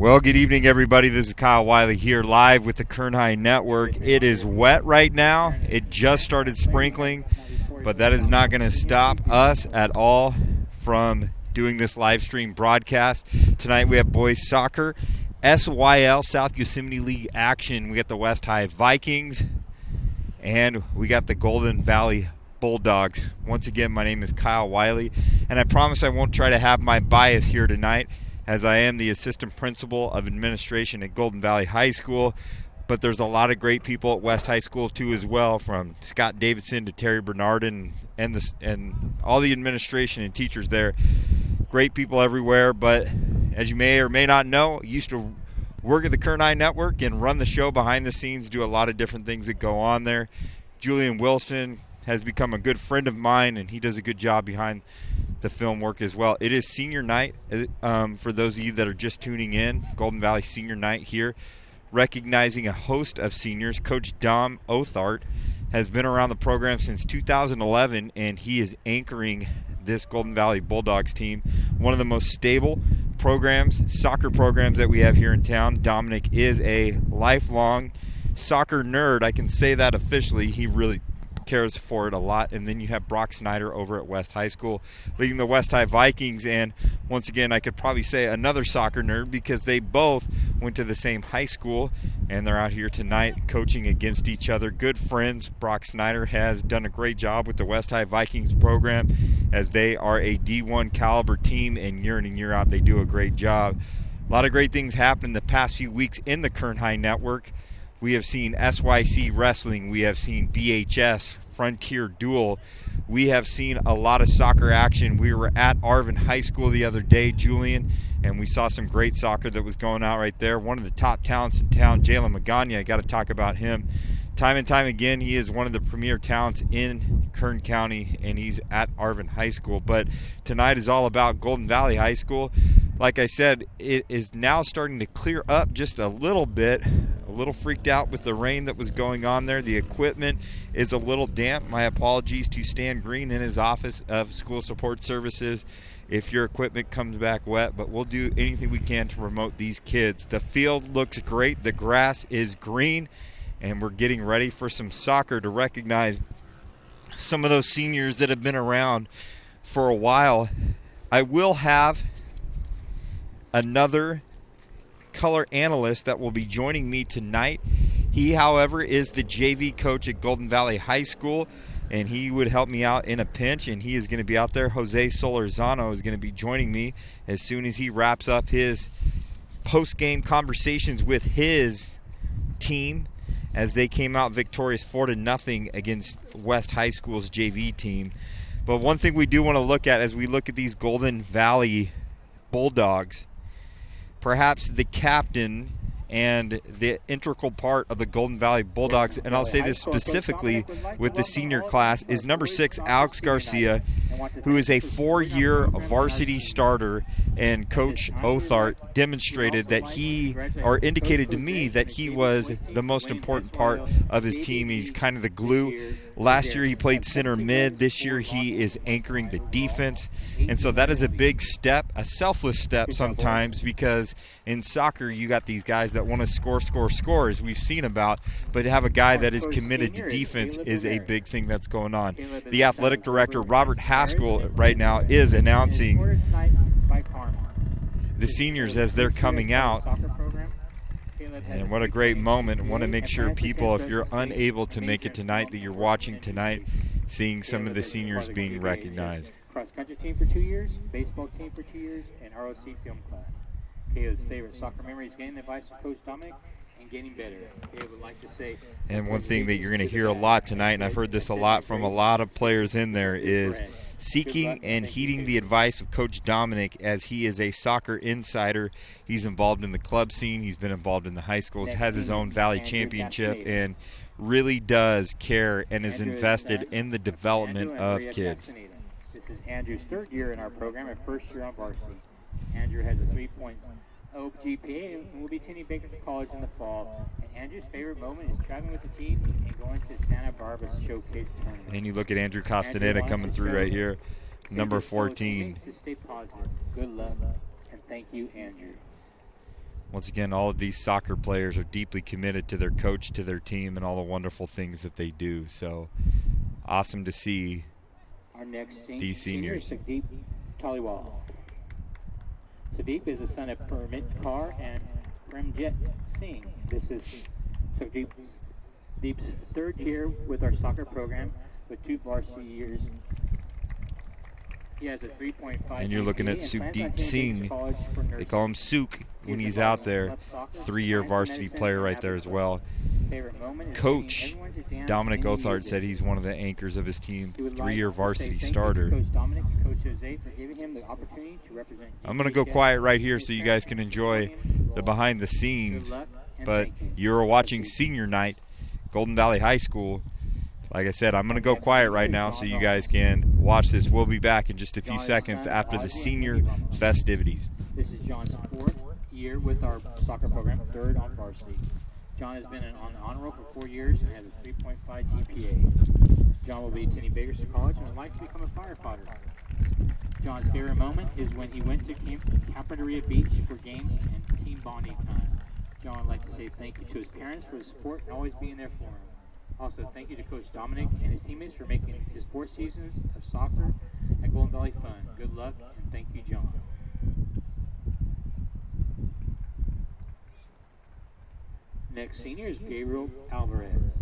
Well, good evening, everybody. This is Kyle Wiley here live with the Kern High Network. It is wet right now. It just started sprinkling, but that is not going to stop us at all from doing this live stream broadcast. Tonight we have boys soccer, SYL, South Yosemite League action. We got the West High Vikings, and we got the Golden Valley Bulldogs. Once again, my name is Kyle Wiley, and I promise I won't try to have my bias here tonight, as I am the assistant principal of administration at Golden Valley High School. But there's a lot of great people at West High School too as well, from Scott Davidson to Terry Bernardin and all the administration and teachers there. Great people everywhere. But as you may or may not know, I used to work at the Kern High Network and run the show behind the scenes, do a lot of different things that go on there. Julian Wilson has become a good friend of mine, and he does a good job behind the film work as well. It is senior night for those of you that are just tuning in. Golden Valley Senior Night here, recognizing a host of seniors. Coach Dom Othart has been around the program since 2011, and he is anchoring this Golden Valley Bulldogs team, one of the most stable soccer programs that we have here in town. Dominic is a lifelong soccer nerd. I can say that officially. He really cares for it a lot. And then you have Brock Snyder over at West High School leading the West High Vikings, and once again I could probably say another soccer nerd because they both went to the same high school, and they're out here tonight coaching against each other. Good friends. Brock Snyder has done a great job with the West High Vikings program, as they are a D1 caliber team, and year in and year out they do a great job. A lot of great things happened the past few weeks in the Kern High Network. We have seen SYC Wrestling. We have seen BHS, Frontier Duel. We have seen a lot of soccer action. We were at Arvin High School the other day, Julian, and we saw some great soccer that was going out right there. One of the top talents in town, Jalen Magana, I got to talk about him. Time and time again, he is one of the premier talents in Kern County, and he's at Arvin High School. But tonight is all about Golden Valley High School. Like I said, it is now starting to clear up just a little bit. A little freaked out with the rain that was going on there. The equipment is a little damp. My apologies to Stan Green in his office of School Support Services if your equipment comes back wet, but we'll do anything we can to promote these kids. The field looks great. The grass is green, and we're getting ready for some soccer to recognize some of those seniors that have been around for a while. I will have another color analyst that will be joining me tonight. He, however, is the JV coach at Golden Valley High School, and he would help me out in a pinch, and he is going to be out there. Jose Solorzano is going to be joining me as soon as he wraps up his post-game conversations with his team, as they came out victorious 4-0 against West High School's JV team. But one thing we do want to look at as we look at these Golden Valley Bulldogs, perhaps the captain and the integral part of the Golden Valley Bulldogs, and I'll say this specifically with the senior class, is number 6, Alex Garcia, who is a 4-year varsity starter, and Coach Othart demonstrated that indicated to me that he was the most important part of his team. He's kind of the glue. Last year he played center mid. This year he is anchoring the defense. And so that is a big step, a selfless step sometimes, because in soccer you got these guys that want to score, as we've seen about, but to have a guy that is committed to defense is a big thing that's going on. The athletic director, Robert Haskell, right now is announcing the seniors as they're coming out. And what a great moment. I want to make sure people, if you're unable to make it tonight, that you're watching tonight, seeing some of the seniors being recognized. Cross-country team for 2 years, baseball team for 2 years, and ROC film class. KO's favorite soccer memory is getting the advice of Coach Dominic and getting better. KO would like to say... And one thing that you're going to hear a lot tonight, and I've heard this a lot from a lot of players in there, is seeking and heeding the advice of Coach Dominic, as he is a soccer insider. He's involved in the club scene. He's been involved in the high schools, has his own Valley Championship, and really does care and is invested in the development of kids. This is Andrew's 3rd year in our program and 1st year on varsity. Andrew has a 3.0 GPA and will be attending Bakersfield College in the fall. And Andrew's favorite moment is traveling with the team and going to Santa Barbara's showcase tournament. And you look at Andrew Castaneda coming through right here, number 14. To stay positive. Good luck, and thank you, Andrew. Once again, all of these soccer players are deeply committed to their coach, to their team, and all the wonderful things that they do. So awesome to see our next these seniors. Sagdeep Taliwal. Sagdeep is the son of Permit Kaur and Premjit Singh. This is Sagdeep's third year with our soccer program with 2 varsity years. He has a 3.5. And you're looking at Sukhdeep Singh. They call him Suk when he's out there. 3-year varsity player right there as well. Coach Dominic Othard said he's one of the anchors of his team. 3-year varsity starter. I'm going to go quiet right here so you guys can enjoy the behind the scenes. But you're watching Senior Night, Golden Valley High School. Like I said, I'm going to go quiet right now so you guys can watch this. We'll be back in just a few seconds after the senior festivities. This is John's 4th year with our soccer program, 3rd on varsity. John has been on the honor roll for 4 years and has a 3.5 GPA. John will be attending Bakersfield College and would like to become a firefighter. John's favorite moment is when he went to Campandaria Beach for games and team bonding time. John would like to say thank you to his parents for his support and always being there for him. Also, thank you to Coach Dominic and his teammates for making his 4 seasons of soccer at Golden Valley fun. Good luck, and thank you, John. Next senior is Gabriel Alvarez.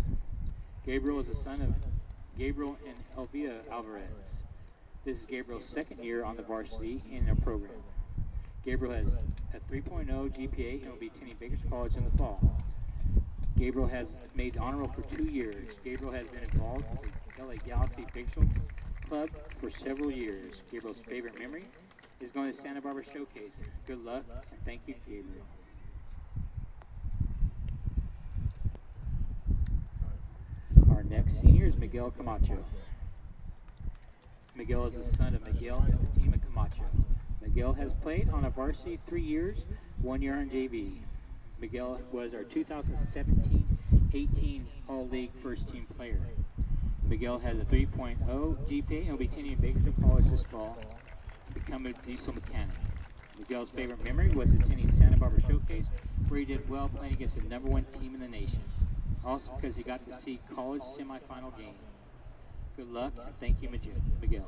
Gabriel is the son of Gabriel and Elvia Alvarez. This is Gabriel's 2nd year on the varsity in our program. Gabriel has a 3.0 GPA and will be attending Bakersfield College in the fall. Gabriel has made the honor roll for 2 years. Gabriel has been involved with the LA Galaxy Bakersfield Club for several years. Gabriel's favorite memory is going to Santa Barbara Showcase. Good luck, and thank you, Gabriel. Our next senior is Miguel Camacho. Miguel is the son of Miguel and Fatima Camacho. Miguel has played on a varsity 3 years, 1 year on JV. Miguel was our 2017-18 All-League first-team player. Miguel has a 3.0 GPA and will be attending Bakersfield College this fall to become a diesel mechanic. Miguel's favorite memory was attending Santa Barbara Showcase, where he did well playing against the #1 team in the nation. Also because he got to see college semifinal game. Good luck, and thank you, Miguel.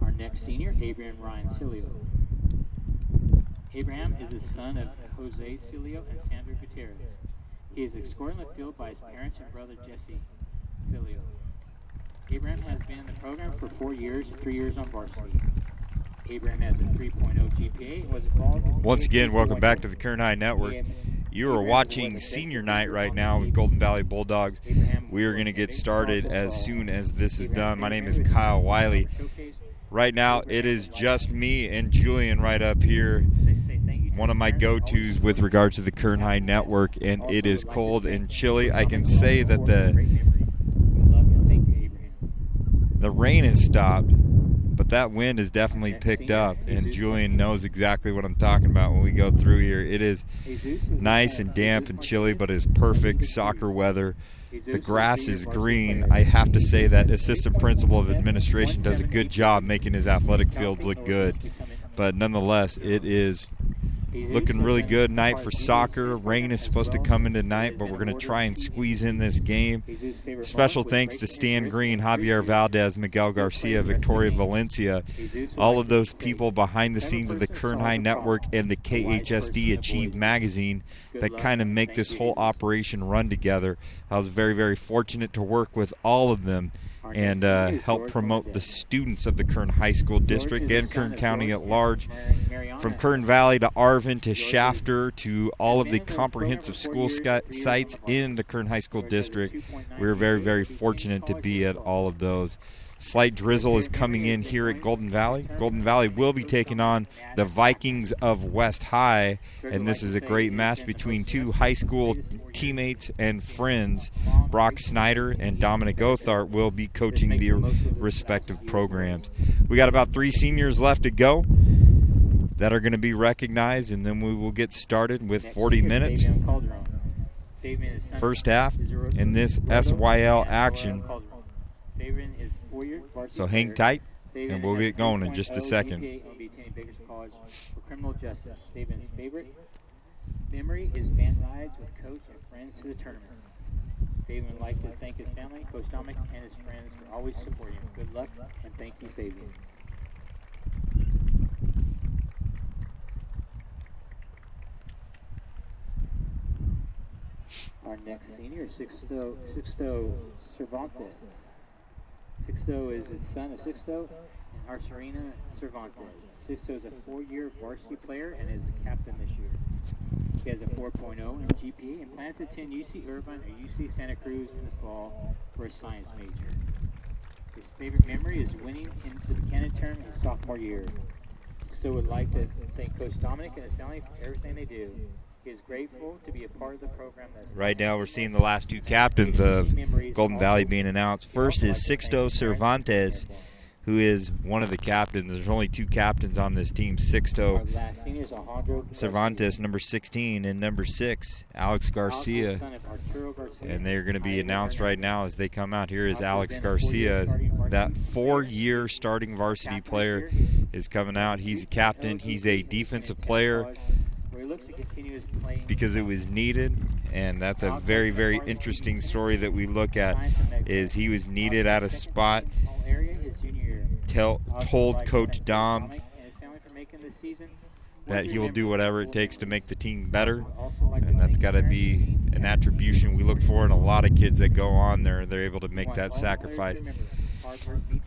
Our next senior, Abraham Ryan Cilio. Abraham is the son of Jose Cilio and Sandra Gutierrez. He is escorted in the field by his parents and brother Jesse Cilio. Abraham has been in the program for 4 years, 3 years on varsity. Abraham has a 3.0 GPA and was involved with Once again, welcome back to the Kern High Network. You are watching Senior Night right now with Golden Valley Bulldogs. We are going to get started as soon as this is done. My name is Kyle Wiley. Right now, it is just me and Julian right up here, one of my go-tos with regards to the Kern High Network, and it is cold and chilly. I can say that the rain has stopped, but that wind has definitely picked up, and Julian knows exactly what I'm talking about when we go through here. It is nice and damp and chilly, but it's perfect soccer weather. The grass is green. I have to say that assistant principal of administration does a good job making his athletic fields look good. But nonetheless, it is looking really good night for soccer. Rain is supposed to come in tonight, but we're going to try and squeeze in this game. Special thanks to Stan Green, Javier Valdez, Miguel Garcia, Victoria Valencia, all of those people behind the scenes of the Kern High Network and the KHSD Achieve magazine that kind of make this whole operation run together. I was very, very fortunate to work with all of them and help promote the students of the Kern High School District and Kern County at large. From Kern Valley to Arvin to Shafter to all of the comprehensive school sites in the Kern High School District, we're very, very fortunate to be at all of those. Slight drizzle is coming in here at Golden Valley. Golden Valley will be taking on the Vikings of West High, and this is a great match between two high school teammates and friends. Brock Snyder and Dominic Othart will be coaching their respective programs. We got about 3 seniors left to go that are going to be recognized, and then we will get started with 40 minutes. First half in this SYL action. So hang tight. and we'll get going in just a second. GPA will be attending Bakersfield College for criminal justice. David's favorite memory is van rides with coach and friends to the tournaments. David would like to thank his family, Coach Dominic, and his friends for always supporting him. Good luck, and thank you, Fabian. Our next senior is Sixto Cervantes. Sixto is the son of Sixto and Arcerina Cervantes. Sixto is a 4-year varsity player and is a captain this year. He has a 4.0 in GPA and plans to attend UC Irvine or UC Santa Cruz in the fall for a science major. His favorite memory is winning in the Buchanan tournament his sophomore year. Sixto would like to thank Coach Dominic and his family for everything they do. He is grateful to be a part of the program. Right now we're seeing the last two captains of Golden Valley being announced. First is Sixto Cervantes, who is one of the captains. There's only two captains on this team, Sixto Cervantes, number 16, and number 6, Alex Garcia. And they're going to be announced right now as they come out. Here is Alex Garcia. That 4-year starting varsity player is coming out. He's a captain. He's a defensive player because it was needed, and that's a very, very interesting story that we look at, is he was needed at a spot. Told Coach Dom that he will do whatever it takes to make the team better, and that's got to be an attribution we look for in a lot of kids that go on there. They're able to make that sacrifice.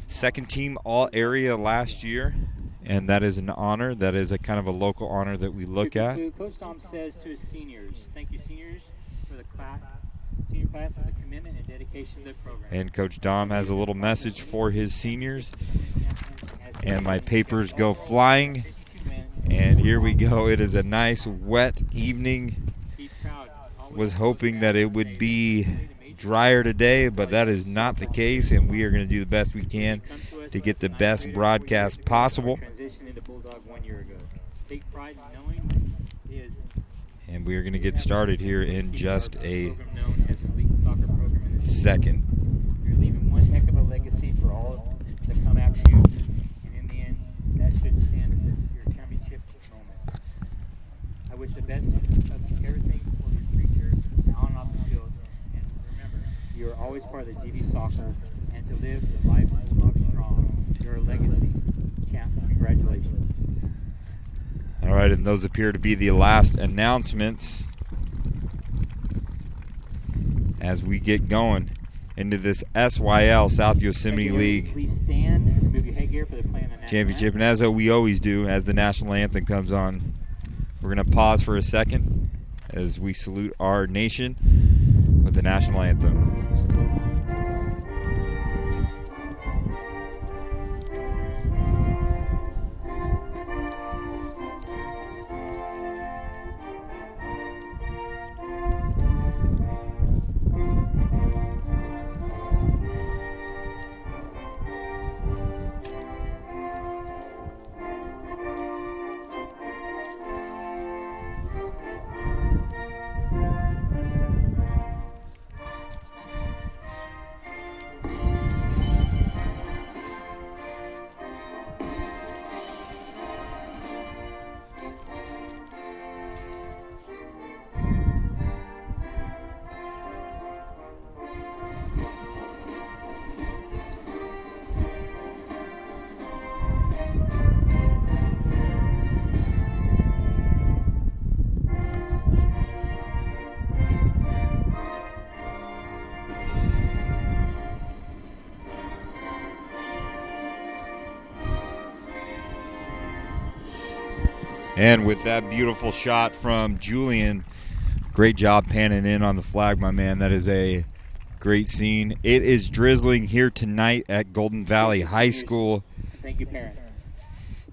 Second team all-area last year, and that is an honor. That is a kind of a local honor that we look at. Coach Dom says to his seniors, thank you, seniors, for the senior class for the commitment and dedication to the program. And Coach Dom has a little message for his seniors. And my papers go flying. And here we go. It is a nice wet evening. Was hoping that it would be drier today, but that is not the case, and we are going to do the best we can to get the best broadcast possible. And we are going to get started here in just a second. You're leaving one heck of a legacy for all that come after you, and in the end, that should stand as your championship moment. I wish the best of everything for your future on and off the field. And remember, you are always part of the GV Soccer, and to live the life Bulldog strong. You're a legacy. Champ, congratulations. All right, and those appear to be the last announcements as we get going into this SYL South Yosemite League Championship. And as we always do, as the national anthem comes on, we're going to pause for a second as we salute our nation with the national anthem. And with that beautiful shot from Julian, great job panning in on the flag, my man. That is a great scene. It is drizzling here tonight at Golden Valley High School. Thank you, parents.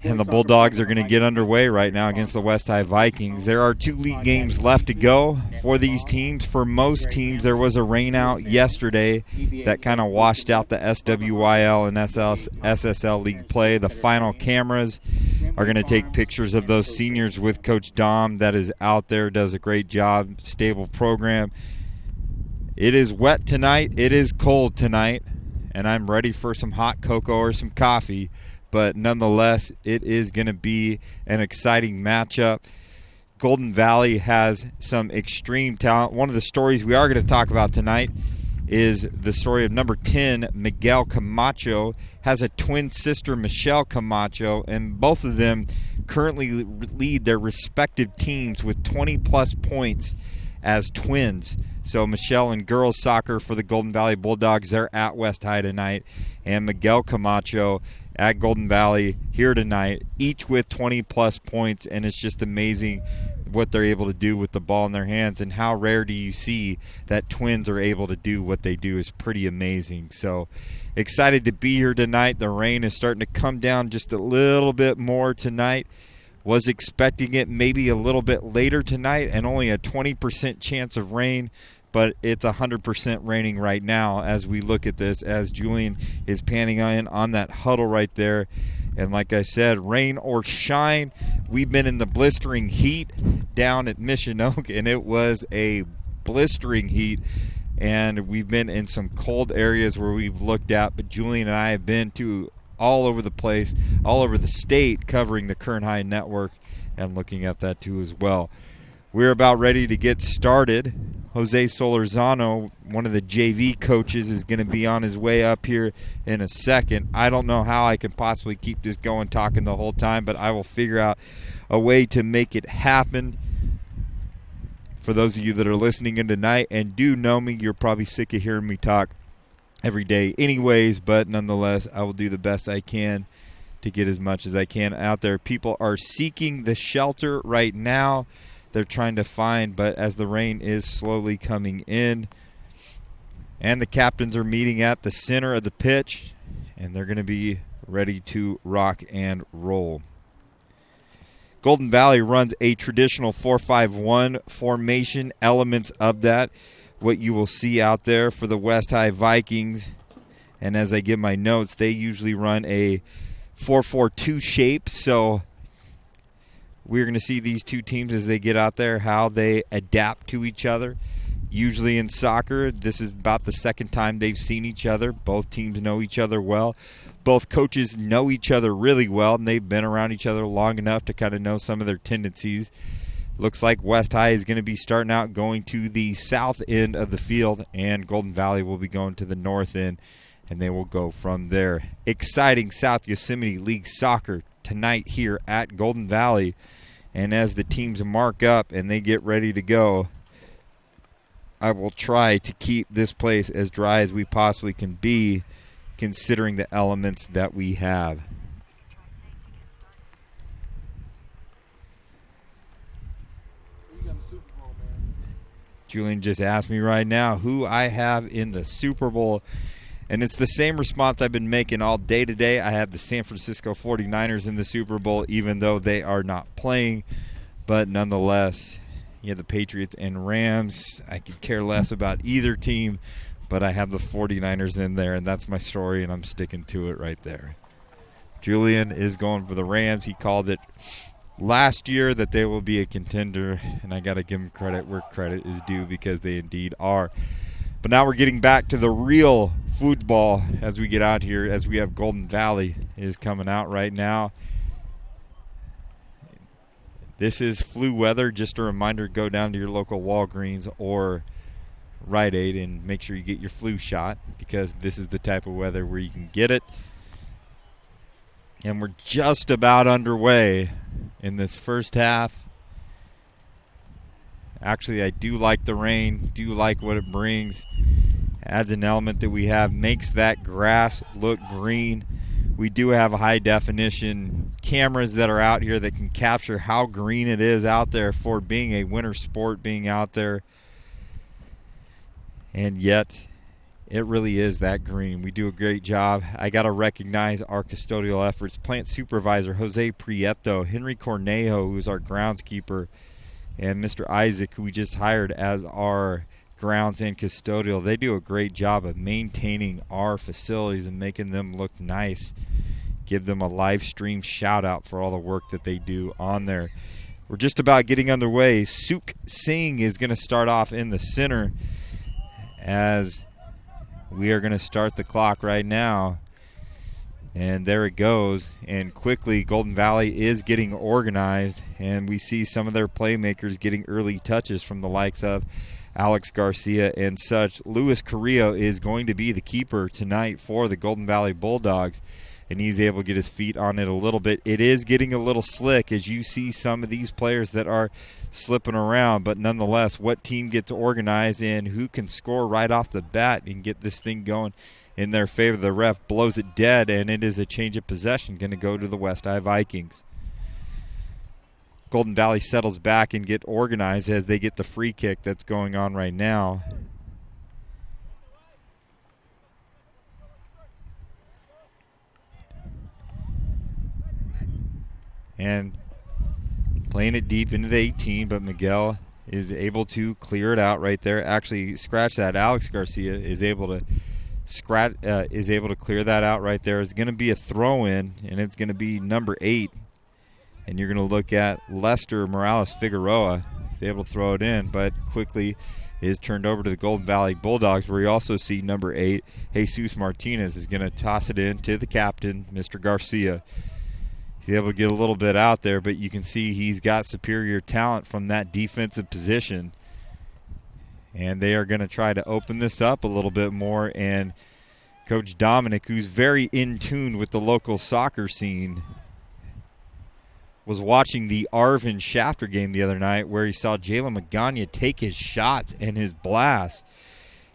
And the Bulldogs are going to get underway right now against the West High Vikings. There are 2 league games left to go for these teams. For most teams, there was a rain out yesterday that kind of washed out the SWYL and SSL league play. The final cameras are going to take pictures of those seniors with Coach Dom that is out there, does a great job, stable program. It is wet tonight. It is cold tonight. and I'm ready for some hot cocoa or some coffee. But nonetheless, it is going to be an exciting matchup. Golden Valley has some extreme talent. One of the stories we are going to talk about tonight is the story of number 10, Miguel Camacho, has a twin sister, Michelle Camacho, and both of them currently lead their respective teams with 20-plus points as twins. So Michelle in girls soccer for the Golden Valley Bulldogs, they're at West High tonight, and Miguel Camacho at Golden Valley here tonight, each with 20-plus points, and it's just amazing what they're able to do with the ball in their hands, and how rare do you see that twins are able to do what they do is pretty amazing. So excited to be here tonight. The rain is starting to come down just a little bit more tonight. Was expecting it maybe a little bit later tonight and only a 20% chance of rain, but it's 100% raining right now as we look at this, as Julian is panning in on that huddle right there. And like I said, rain or shine, we've been in the blistering heat down at Mission Oak, and it was a blistering heat. And we've been in some cold areas where we've looked at, but Julian and I have been to all over the place, all over the state, covering the Kern High Network and looking at that too as well. We're about ready to get started. Jose Solorzano, one of the JV coaches, is going to be on his way up here in a second. I don't know how I can possibly keep this going, talking the whole time, but I will figure out a way to make it happen. For those of you that are listening in tonight and do know me, you're probably sick of hearing me talk every day anyways, but nonetheless, I will do the best I can to get as much as I can out there. People are seeking the shelter right now. They're trying to find, but as the rain is slowly coming in, and the captains are meeting at the center of the pitch, and they're going to be ready to rock and roll. Golden Valley runs a traditional 4-5-1 formation, elements of that, what you will see out there for the West High Vikings. And as I give my notes, they usually run a 4-4-2 shape, so we're going to see these two teams as they get out there, how they adapt to each other. Usually in soccer, this is about the second time they've seen each other. Both teams know each other well. Both coaches know each other really well, and they've been around each other long enough to kind of know some of their tendencies. Looks like West High is going to be starting out going to the south end of the field, and Golden Valley will be going to the north end, and they will go from there. Exciting South Yosemite League soccer tonight here at Golden Valley. And as the teams mark up and they get ready to go, I will try to keep this place as dry as we possibly can be, considering the elements that we have. Julian just asked me right now who I have in the Super Bowl. And it's the same response I've been making all day today. I have the San Francisco 49ers in the Super Bowl, even though they are not playing. But nonetheless, you have the Patriots and Rams. I could care less about either team, but I have the 49ers in there, and that's my story, and I'm sticking to it right there. Julian is going for the Rams. He called it last year that they will be a contender, and I got to give him credit where credit is due because they indeed are. But now we're getting back to the real football as we get out here, as we have Golden Valley is coming out right now. This is flu weather. Just a reminder, go down to your local Walgreens or Rite Aid and make sure you get your flu shot, because this is the type of weather where you can get it. And we're just about underway in this first half. Actually, I do like the rain, do like what it brings. Adds an element that we have, makes that grass look green. We do have high-definition cameras that are out here that can capture how green it is out there for being a winter sport, being out there. And yet, it really is that green. We do a great job. I got to recognize our custodial efforts. Plant supervisor Jose Prieto, Henry Cornejo, who's our groundskeeper, and Mr. Isaac, who we just hired as our grounds and custodial. They do a great job of maintaining our facilities and making them look nice. Give them a live stream shout out for all the work that they do on there. We're just about getting underway. Suk Singh is going to start off in the center as we are going to start the clock right now. And there it goes. And quickly, Golden Valley is getting organized. And we see some of their playmakers getting early touches from the likes of Alex Garcia and such. Luis Carrillo is going to be the keeper tonight for the Golden Valley Bulldogs. And he's able to get his feet on it a little bit. It is getting a little slick as you see some of these players that are slipping around. But nonetheless, what team gets organized and who can score right off the bat and get this thing going in their favor? The ref blows it dead, and it is a change of possession going to go to the West High Vikings. Golden Valley settles back and get organized as they get the free kick that's going on right now. And playing it deep into the 18, but Miguel is able to clear it out right there. Actually, scratch that. Alex Garcia is able to clear that out right there. It's going to be a throw-in, and it's going to be number 8. And you're going to look at Lester Morales Figueroa. He's able to throw it in, but quickly is turned over to the Golden Valley Bulldogs, where you also see number 8, Jesus Martinez, is going to toss it in to the captain, Mr. Garcia. He's able to get a little bit out there, but you can see he's got superior talent from that defensive position. And they are going to try to open this up a little bit more. And Coach Dominic, who's very in tune with the local soccer scene, was watching the Arvin Shafter game the other night where he saw Jalen Magana take his shots and his blasts.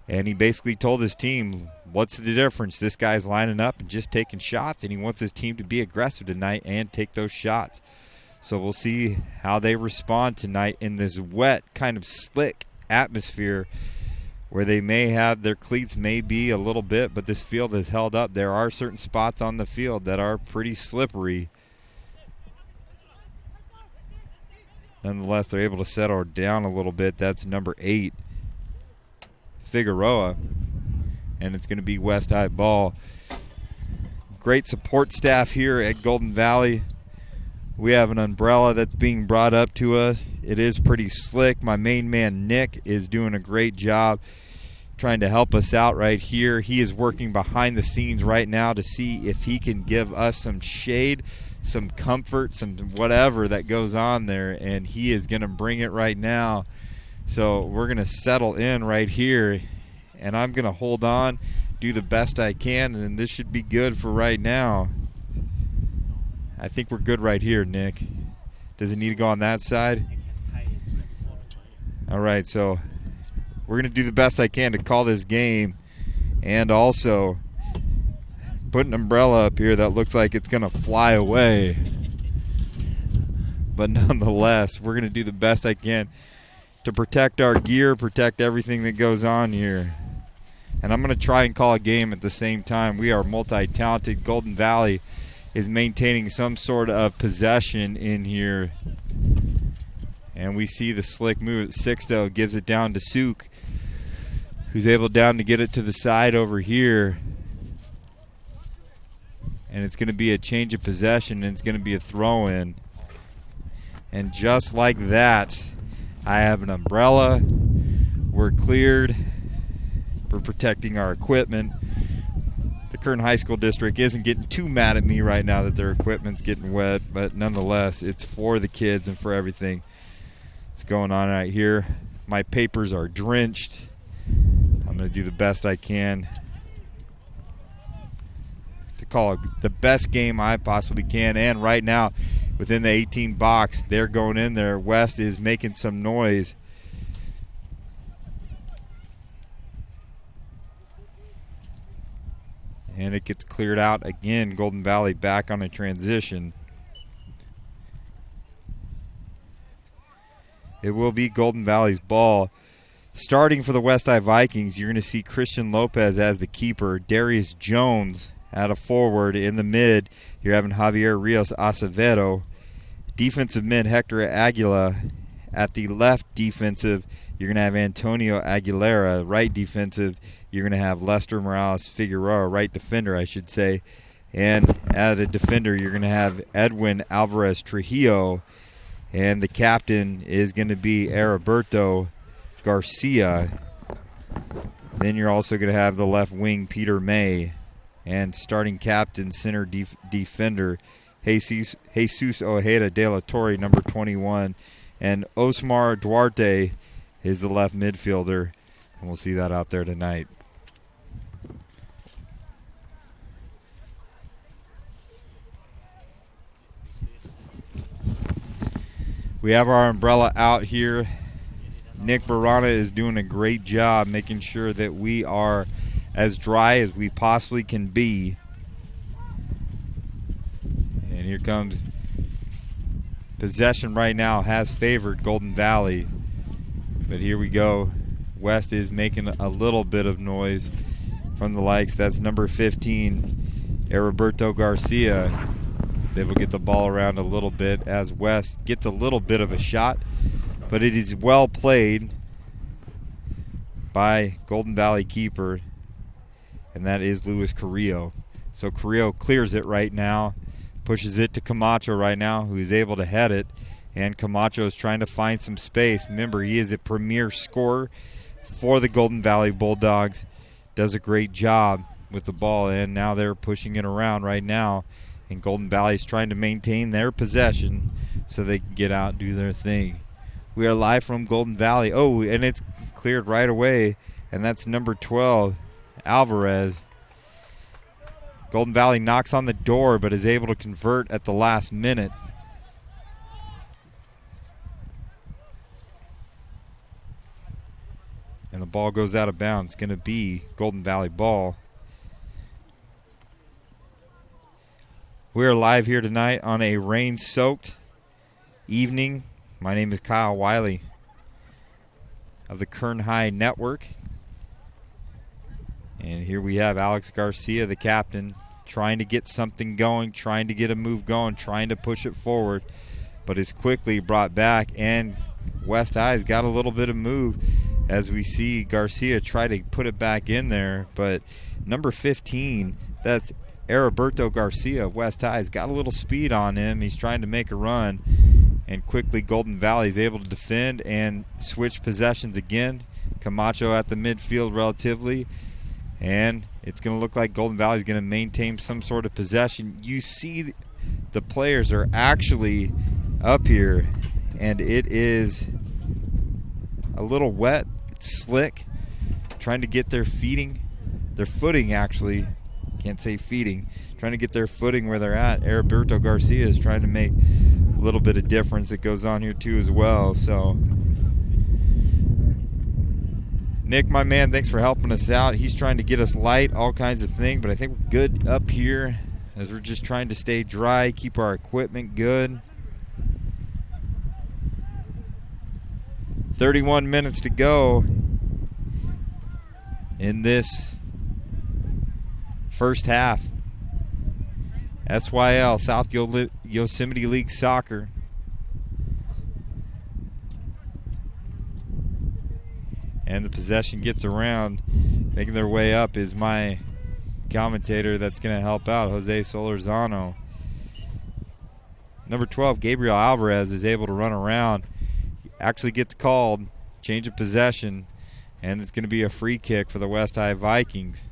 And he basically told his team, what's the difference? This guy's lining up and just taking shots, and he wants his team to be aggressive tonight and take those shots. So we'll see how they respond tonight in this wet, kind of slick atmosphere where they may have their cleats may be a little bit, but this field is held up. There are certain spots on the field that are pretty slippery. Nonetheless, they're able to settle down a little bit. That's number 8, Figueroa. And it's going to be West High ball. Great support staff here at Golden Valley. We have an umbrella that's being brought up to us. It is pretty slick. My main man, Nick, is doing a great job trying to help us out right here. He is working behind the scenes right now to see if he can give us some shade, some comfort, some whatever that goes on there, and he is going to bring it right now. So we're going to settle in right here, and I'm going to hold on, do the best I can, and this should be good for right now. I think we're good right here, Nick. Does it need to go on that side? All right, so we're going to do the best I can to call this game and also put an umbrella up here that looks like it's going to fly away. But nonetheless, we're going to do the best I can to protect our gear, protect everything that goes on here. And I'm going to try and call a game at the same time. We are multi-talented. Golden Valley is maintaining some sort of possession in here. And we see the slick move. Sixto gives it down to Suk, who's able down to get it to the side over here. And it's going to be a change of possession, and it's going to be a throw-in. And just like that, I have an umbrella. We're cleared. We're protecting our equipment. The Kern High School District isn't getting too mad at me right now that their equipment's getting wet, but nonetheless, it's for the kids and for everything that's going on right here. My papers are drenched. I'm going to do the best I can to call the best game I possibly can. And right now, within the 18 box, they're going in there. West is making some noise. And it gets cleared out again. Golden Valley back on a transition. It will be Golden Valley's ball. Starting for the West High Vikings, you're going to see Christian Lopez as the keeper. Darius Jones at a forward. In the mid, you're having Javier Rios Acevedo. Defensive mid, Hector Aguila. At the left defensive, you're going to have Antonio Aguilera. Right defensive, you're going to have Lester Morales Figueroa, right defender, I should say. And at a defender, you're going to have Edwin Alvarez Trujillo. And the captain is going to be Heriberto Garcia. Then you're also going to have the left wing, Peter May, and starting captain, center defender, Jesus Ojeda de la Torre, number 21. And Osmar Duarte is the left midfielder, and we'll see that out there tonight. We have our umbrella out here. Nick Barana is doing a great job making sure that we are as dry as we possibly can be. And here comes possession right now has favored Golden Valley. But here we go. West is making a little bit of noise from the likes. That's number 15, Heriberto Garcia. Is able to get the ball around a little bit as West gets a little bit of a shot. But it is well played by Golden Valley keeper, and that is Luis Carrillo. So Carrillo clears it right now, pushes it to Camacho right now, who is able to head it, and Camacho is trying to find some space. Remember, he is a premier scorer for the Golden Valley Bulldogs. Does a great job with the ball, and now they're pushing it around right now, and Golden Valley is trying to maintain their possession so they can get out and do their thing. We are live from Golden Valley. Oh, and it's cleared right away, and that's number 12, Alvarez. Golden Valley knocks on the door but is able to convert at the last minute. And the ball goes out of bounds. It's going to be Golden Valley ball. We are live here tonight on a rain-soaked evening. My name is Kyle Wiley of the Kern High Network. And here we have Alex Garcia, the captain, trying to get something going, trying to get a move going, trying to push it forward, but is quickly brought back. And West High's got a little bit of move as we see Garcia try to put it back in there. But number 15, that's Heriberto Garcia, West High's got a little speed on him. He's trying to make a run. And quickly Golden Valley is able to defend and switch possessions again. Camacho at the midfield relatively. And it's going to look like Golden Valley is going to maintain some sort of possession. You see the players are actually up here, and it is a little wet, slick, trying to get their footing actually. Can't say feeding. Trying to get their footing where they're at. Heriberto Garcia is trying to make a little bit of difference that goes on here too as well. So Nick, my man, thanks for helping us out. He's trying to get us light, all kinds of things, but I think we're good up here as we're just trying to stay dry, keep our equipment good. 31 minutes to go in this first half. SYL, South Yosemite League Soccer. And the possession gets around. Making their way up is my commentator that's going to help out, Jose Solorzano. Number 12, Gabriel Alvarez, is able to run around. Actually gets called, change of possession, and it's going to be a free kick for the West High Vikings.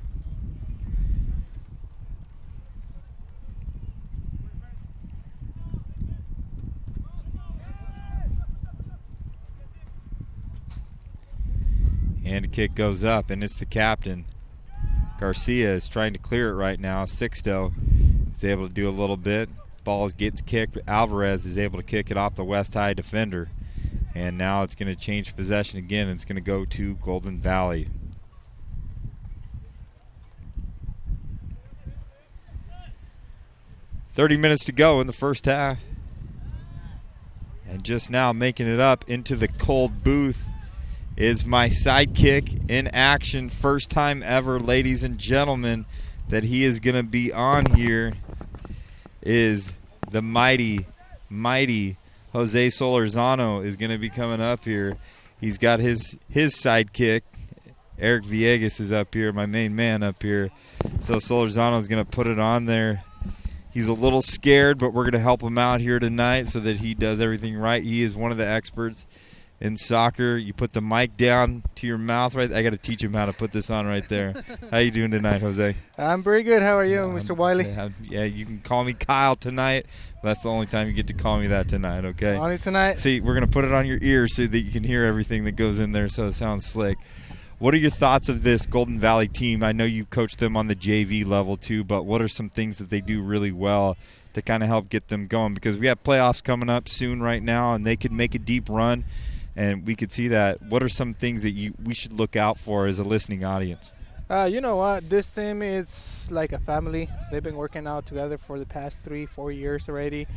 And the kick goes up, and it's the captain. Garcia is trying to clear it right now. Sixto is able to do a little bit. Ball gets kicked. Alvarez is able to kick it off the West High defender. And now it's going to change possession again. It's going to go to Golden Valley. "30 minutes to go in the first half. And just now making it up into the cold booth is my sidekick in action. First time ever, ladies and gentlemen, that he is going to be on here is the mighty Jose Solorzano is going to be coming up here. He's got his sidekick. Eric Villegas is up here, my main man up here. So Solorzano is going to put it on there. He's a little scared, but we're going to help him out here tonight so that he does everything right. He is one of the experts in soccer. You put the mic down to your mouth right. I got to teach him how to put this on right there. How you doing tonight, Jose? I'm pretty good. How are you, Mr. Wiley? Yeah, you can call me Kyle tonight. That's the only time you get to call me that tonight, okay? Only tonight? See, we're going to put it on your ears so that you can hear everything that goes in there so it sounds slick. What are your thoughts of this Golden Valley team? I know you coached them on the JV level too, but what are some things that they do really well to kind of help get them going? Because we have playoffs coming up soon right now, and they could make a deep run, and we could see that. What are some things that we should look out for as a listening audience? You know what? This team is like a family. They've been working out together for the past 3-4 years already.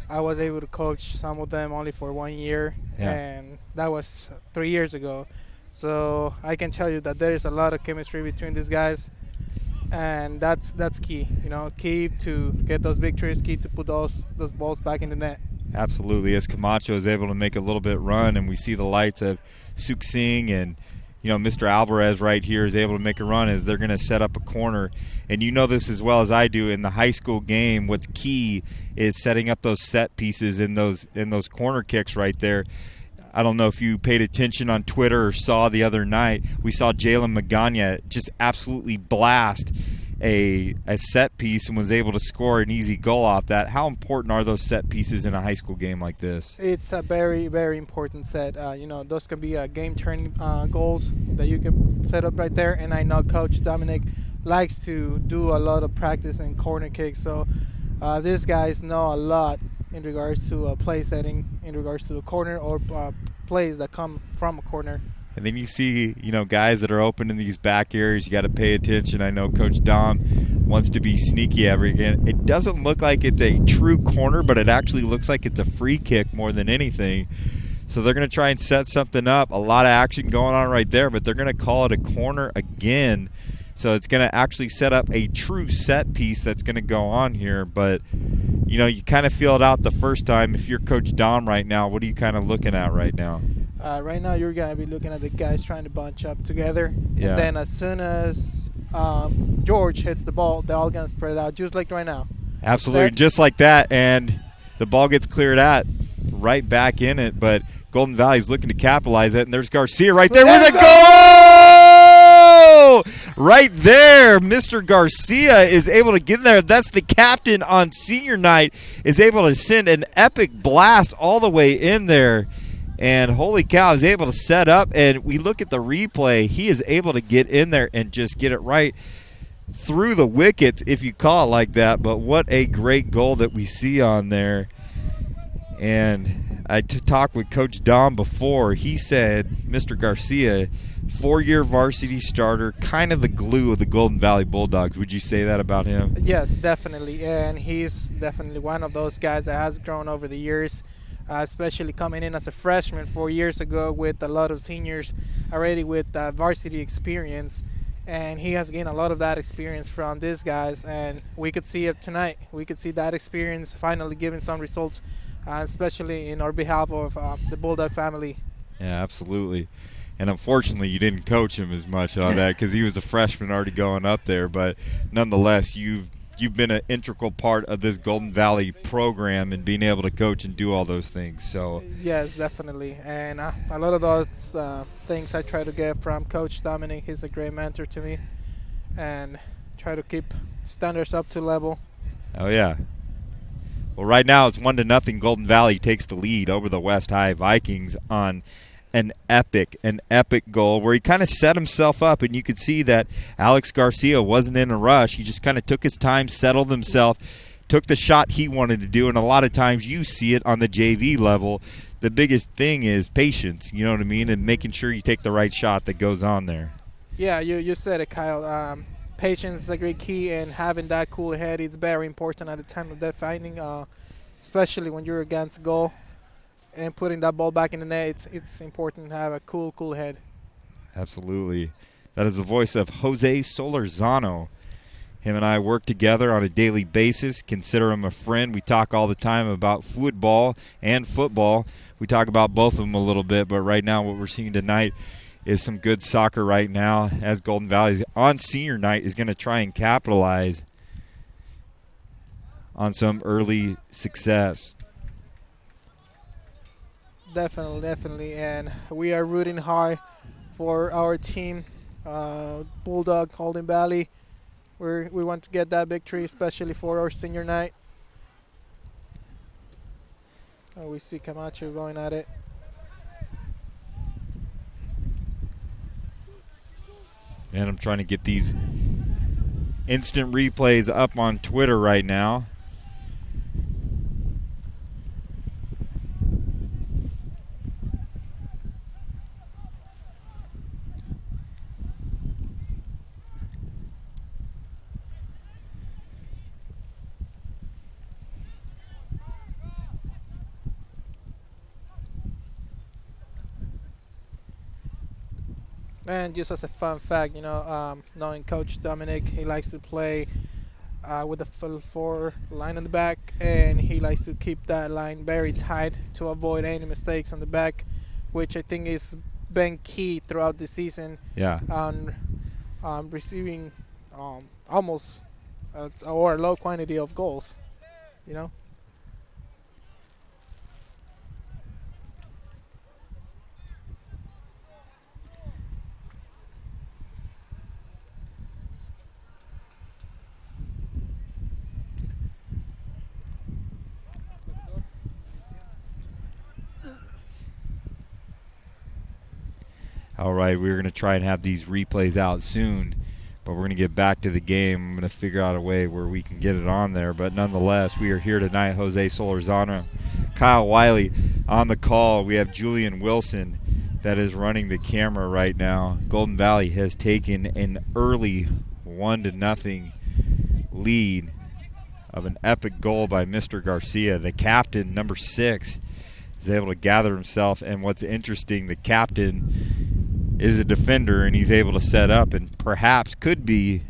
I was able to coach some of them only for 1 year, and that was 3 years ago. So I can tell you that there is a lot of chemistry between these guys, and that's key. You know, key to get those victories, key to put those balls back in the net. Absolutely. As Camacho is able to make a little bit run, and we see the lights of Suk Sing and Mr. Alvarez right here is able to make a run as they're going to set up a corner. And you know this as well as I do in the high school game. What's key is setting up those set pieces in those corner kicks right there. I don't know if you paid attention on Twitter or saw the other night. We saw Jalen Magana just absolutely blast a set piece and was able to score an easy goal off that. How important are those set pieces in a high school game like this? It's a very, very important set. Those can be game-turning goals that you can set up right there. And I know Coach Dominic likes to do a lot of practice in corner kicks. So these guys know a lot in regards to play setting, in regards to the corner or plays that come from a corner. And then you see, guys that are open in these back areas. You got to pay attention. I know Coach Dom wants to be sneaky every again. It doesn't look like it's a true corner, but it actually looks like it's a free kick more than anything. So they're going to try and set something up. A lot of action going on right there, but they're going to call it a corner again. So it's going to actually set up a true set piece that's going to go on here. But, you kind of feel it out the first time. If you're Coach Dom right now, what are you kind of looking at right now? Right now you're going to be looking at the guys trying to bunch up together. Yeah. And then as soon as George hits the ball, they're all going to spread out just like right now. Absolutely, just like that. And the ball gets cleared out right back in it. But Golden Valley's looking to capitalize it. And there's Garcia right there with a goal! Right there, Mr. Garcia is able to get in there. That's the captain on senior night, is able to send an epic blast all the way in there. And holy cow, is able to set up. And we look at the replay. He is able to get in there and just get it right through the wickets, if you call it like that. But what a great goal that we see on there. And I talked with Coach Dom before. He said Mr. Garcia, 4-year varsity starter, kind of the glue of the Golden Valley Bulldogs. Would you say that about him? Yes, definitely. And he's definitely one of those guys that has grown over the years. Especially coming in as a freshman 4 years ago with a lot of seniors already with varsity experience. And he has gained a lot of that experience from these guys. And we could see it tonight. We could see that experience finally giving some results, especially in our behalf of the Bulldog family. Yeah, absolutely. And unfortunately, you didn't coach him as much on that because he was a freshman already going up there. But nonetheless, you've been an integral part of this Golden Valley program and being able to coach and do all those things. So yes, definitely. And a lot of those things I try to get from Coach Dominic. He's a great mentor to me, and try to keep standards up to level. Oh yeah. Well, right now it's 1-0. Golden Valley takes the lead over the West High Vikings on an epic goal where he kind of set himself up, and you could see that Alex Garcia wasn't in a rush. He just kind of took his time, settled himself, took the shot he wanted to do, and a lot of times you see it on the JV level. The biggest thing is patience, you know what I mean, and making sure you take the right shot that goes on there. Yeah, you said it, Kyle. Patience is a great key, and having that cool head is very important at the time of that fighting, especially when you're against goal. And putting that ball back in the net, it's important to have a cool head. Absolutely. That is the voice of Jose Solorzano. Him and I work together on a daily basis, consider him a friend. We talk all the time about football and football. We talk about both of them a little bit, but right now what we're seeing tonight is some good soccer right now as Golden Valley on senior night is going to try and capitalize on some early success. definitely. And we are rooting hard for our team, Bulldog, Golden Valley. We want to get that victory, especially for our senior night. We see Camacho going at it. And I'm trying to get these instant replays up on Twitter right now. And just as a fun fact, knowing Coach Dominic, he likes to play with the full four line on the back, and he likes to keep that line very tight to avoid any mistakes on the back, which I think is been key throughout the season. Yeah. On receiving almost or a low quantity of goals, All right, we're going to try and have these replays out soon, but we're going to get back to the game. I'm going to figure out a way where we can get it on there. But nonetheless, we are here tonight. Jose Solorzano, Kyle Wiley on the call. We have Julian Wilson that is running the camera right now. Golden Valley has taken an early 1-0 lead of an epic goal by Mr. Garcia. The captain, number 6, is able to gather himself. And what's interesting, the captain is a defender, and he's able to set up and perhaps could be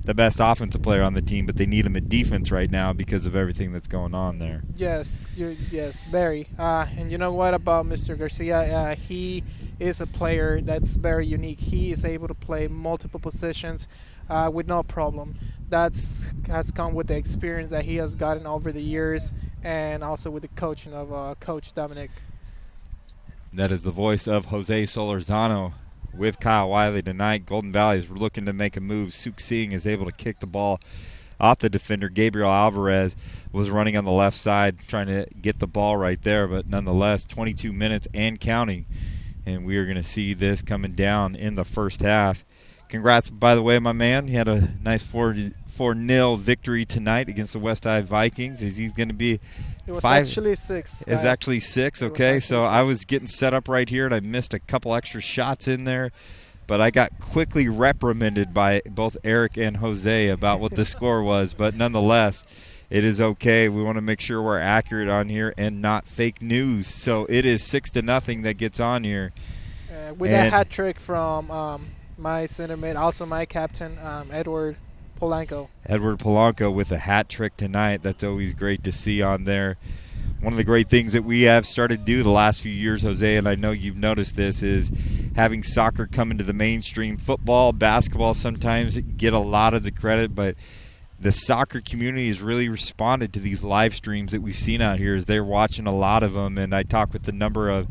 the best offensive player on the team, but they need him at defense right now because of everything that's going on there. Yes, very. And you know what about Mr. Garcia? He is a player that's very unique. He is able to play multiple positions with no problem. Has come with the experience that he has gotten over the years, and also with the coaching of Coach Dominic. That is the voice of Jose Solorzano with Kyle Wiley tonight. Golden Valley is looking to make a move. Suk Sing is able to kick the ball off the defender. Gabriel Alvarez was running on the left side trying to get the ball right there, but nonetheless, 22 minutes and counting. And we are going to see this coming down in the first half. Congrats, by the way, my man. He had a nice 4-0 victory tonight against the West High Vikings. He's going to be It was 5. actually 6. It's actually 6, okay. So I was getting set up right here, and I missed a couple extra shots in there. But I got quickly reprimanded by both Eric and Jose about what the score was. But nonetheless, it is okay. We want to make sure we're accurate on here and not fake news. So it is 6-0 that gets on here. With a hat trick from my center mid, also my captain, Edward Polanco. Edward Polanco with a hat trick tonight. That's always great to see on there. One of the great things that we have started to do the last few years, Jose, and I know you've noticed this, is having soccer come into the mainstream. Football, basketball sometimes get a lot of the credit, but the soccer community has really responded to these live streams that we've seen out here as they're watching a lot of them. And I talk with a number of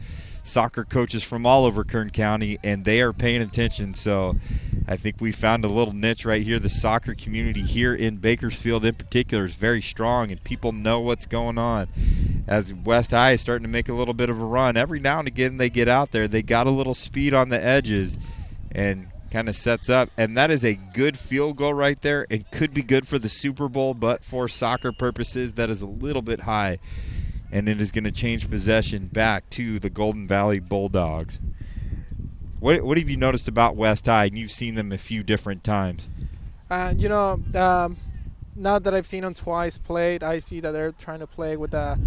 soccer coaches from all over Kern County, and they are paying attention. So I think we found a little niche right here. The soccer community here in Bakersfield in particular is very strong, and people know what's going on. As West High is starting to make a little bit of a run, every now and again they get out there. They got a little speed on the edges and kind of sets up. And that is a good field goal right there. It could be good for the Super Bowl, but for soccer purposes, that is a little bit high. And it is going to change possession back to the Golden Valley Bulldogs. What have you noticed about West High? And you've seen them a few different times. Now that I've seen them twice played, I see that they're trying to play with a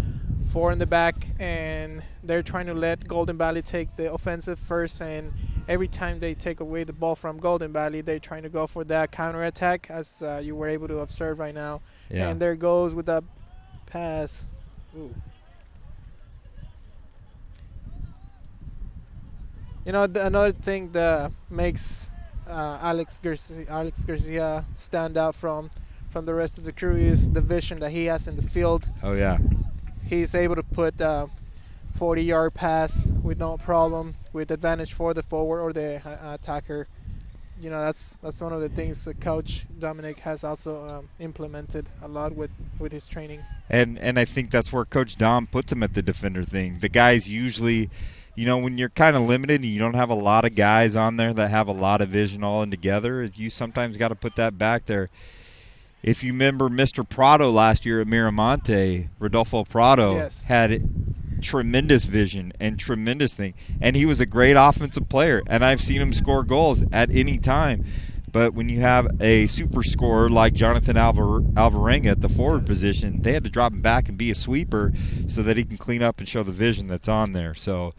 4 in the back, and they're trying to let Golden Valley take the offensive first. And every time they take away the ball from Golden Valley, they're trying to go for that counterattack, as you were able to observe right now. Yeah. And there goes with that pass. Ooh. Another thing that makes Alex Garcia stand out from the rest of the crew is the vision that he has in the field. Oh, yeah. He's able to put 40-yard pass with no problem, with advantage for the forward or the attacker. You know, that's one of the things that Coach Dominic has also implemented a lot with his training. And I think that's where Coach Dom puts him at the defender thing. The guys usually, you know, when you're kind of limited and you don't have a lot of guys on there that have a lot of vision all in together, you sometimes got to put that back there. If you remember Mr. Prado last year at Miramonte, Rodolfo Prado Yes. had tremendous vision and tremendous thing. And he was a great offensive player, and I've seen him score goals at any time. But when you have a super scorer like Jonathan Alvarenga at the forward position, they had to drop him back and be a sweeper so that he can clean up and show the vision that's on there. So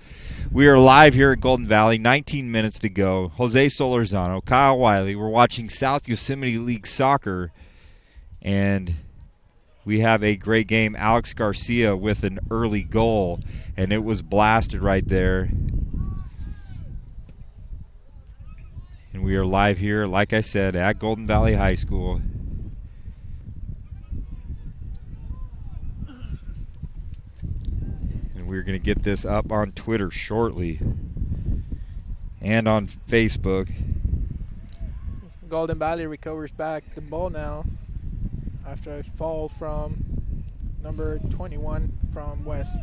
we are live here at Golden Valley, 19 minutes to go. Jose Solorzano, Kyle Wiley. We're watching South Yosemite League Soccer, and we have a great game. Alex Garcia with an early goal, and it was blasted right there. And we are live here, like I said, at Golden Valley High School. And we're going to get this up on Twitter shortly and on Facebook. Golden Valley recovers back the ball now after a fall from number 21 from West.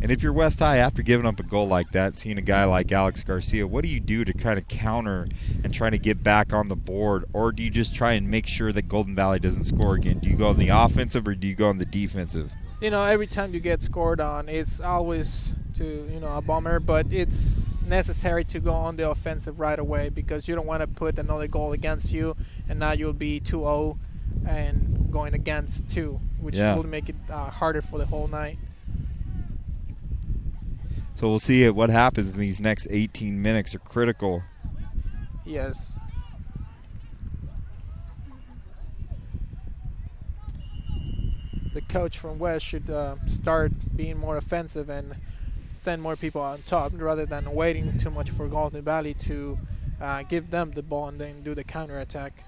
And if you're West High, after giving up a goal like that, seeing a guy like Alex Garcia, what do you do to kind of counter and try to get back on the board? Or do you just try and make sure that Golden Valley doesn't score again? Do you go on the offensive or do you go on the defensive? You know, every time you get scored on, it's always a bummer, but it's necessary to go on the offensive right away because you don't want to put another goal against you, and now you'll be 2-0 and going against 2, which will make it harder for the whole night. So we'll see what happens in these next 18 minutes are critical. Yes. The coach from West should start being more offensive and send more people on top rather than waiting too much for Golden Valley to give them the ball and then do the counterattack.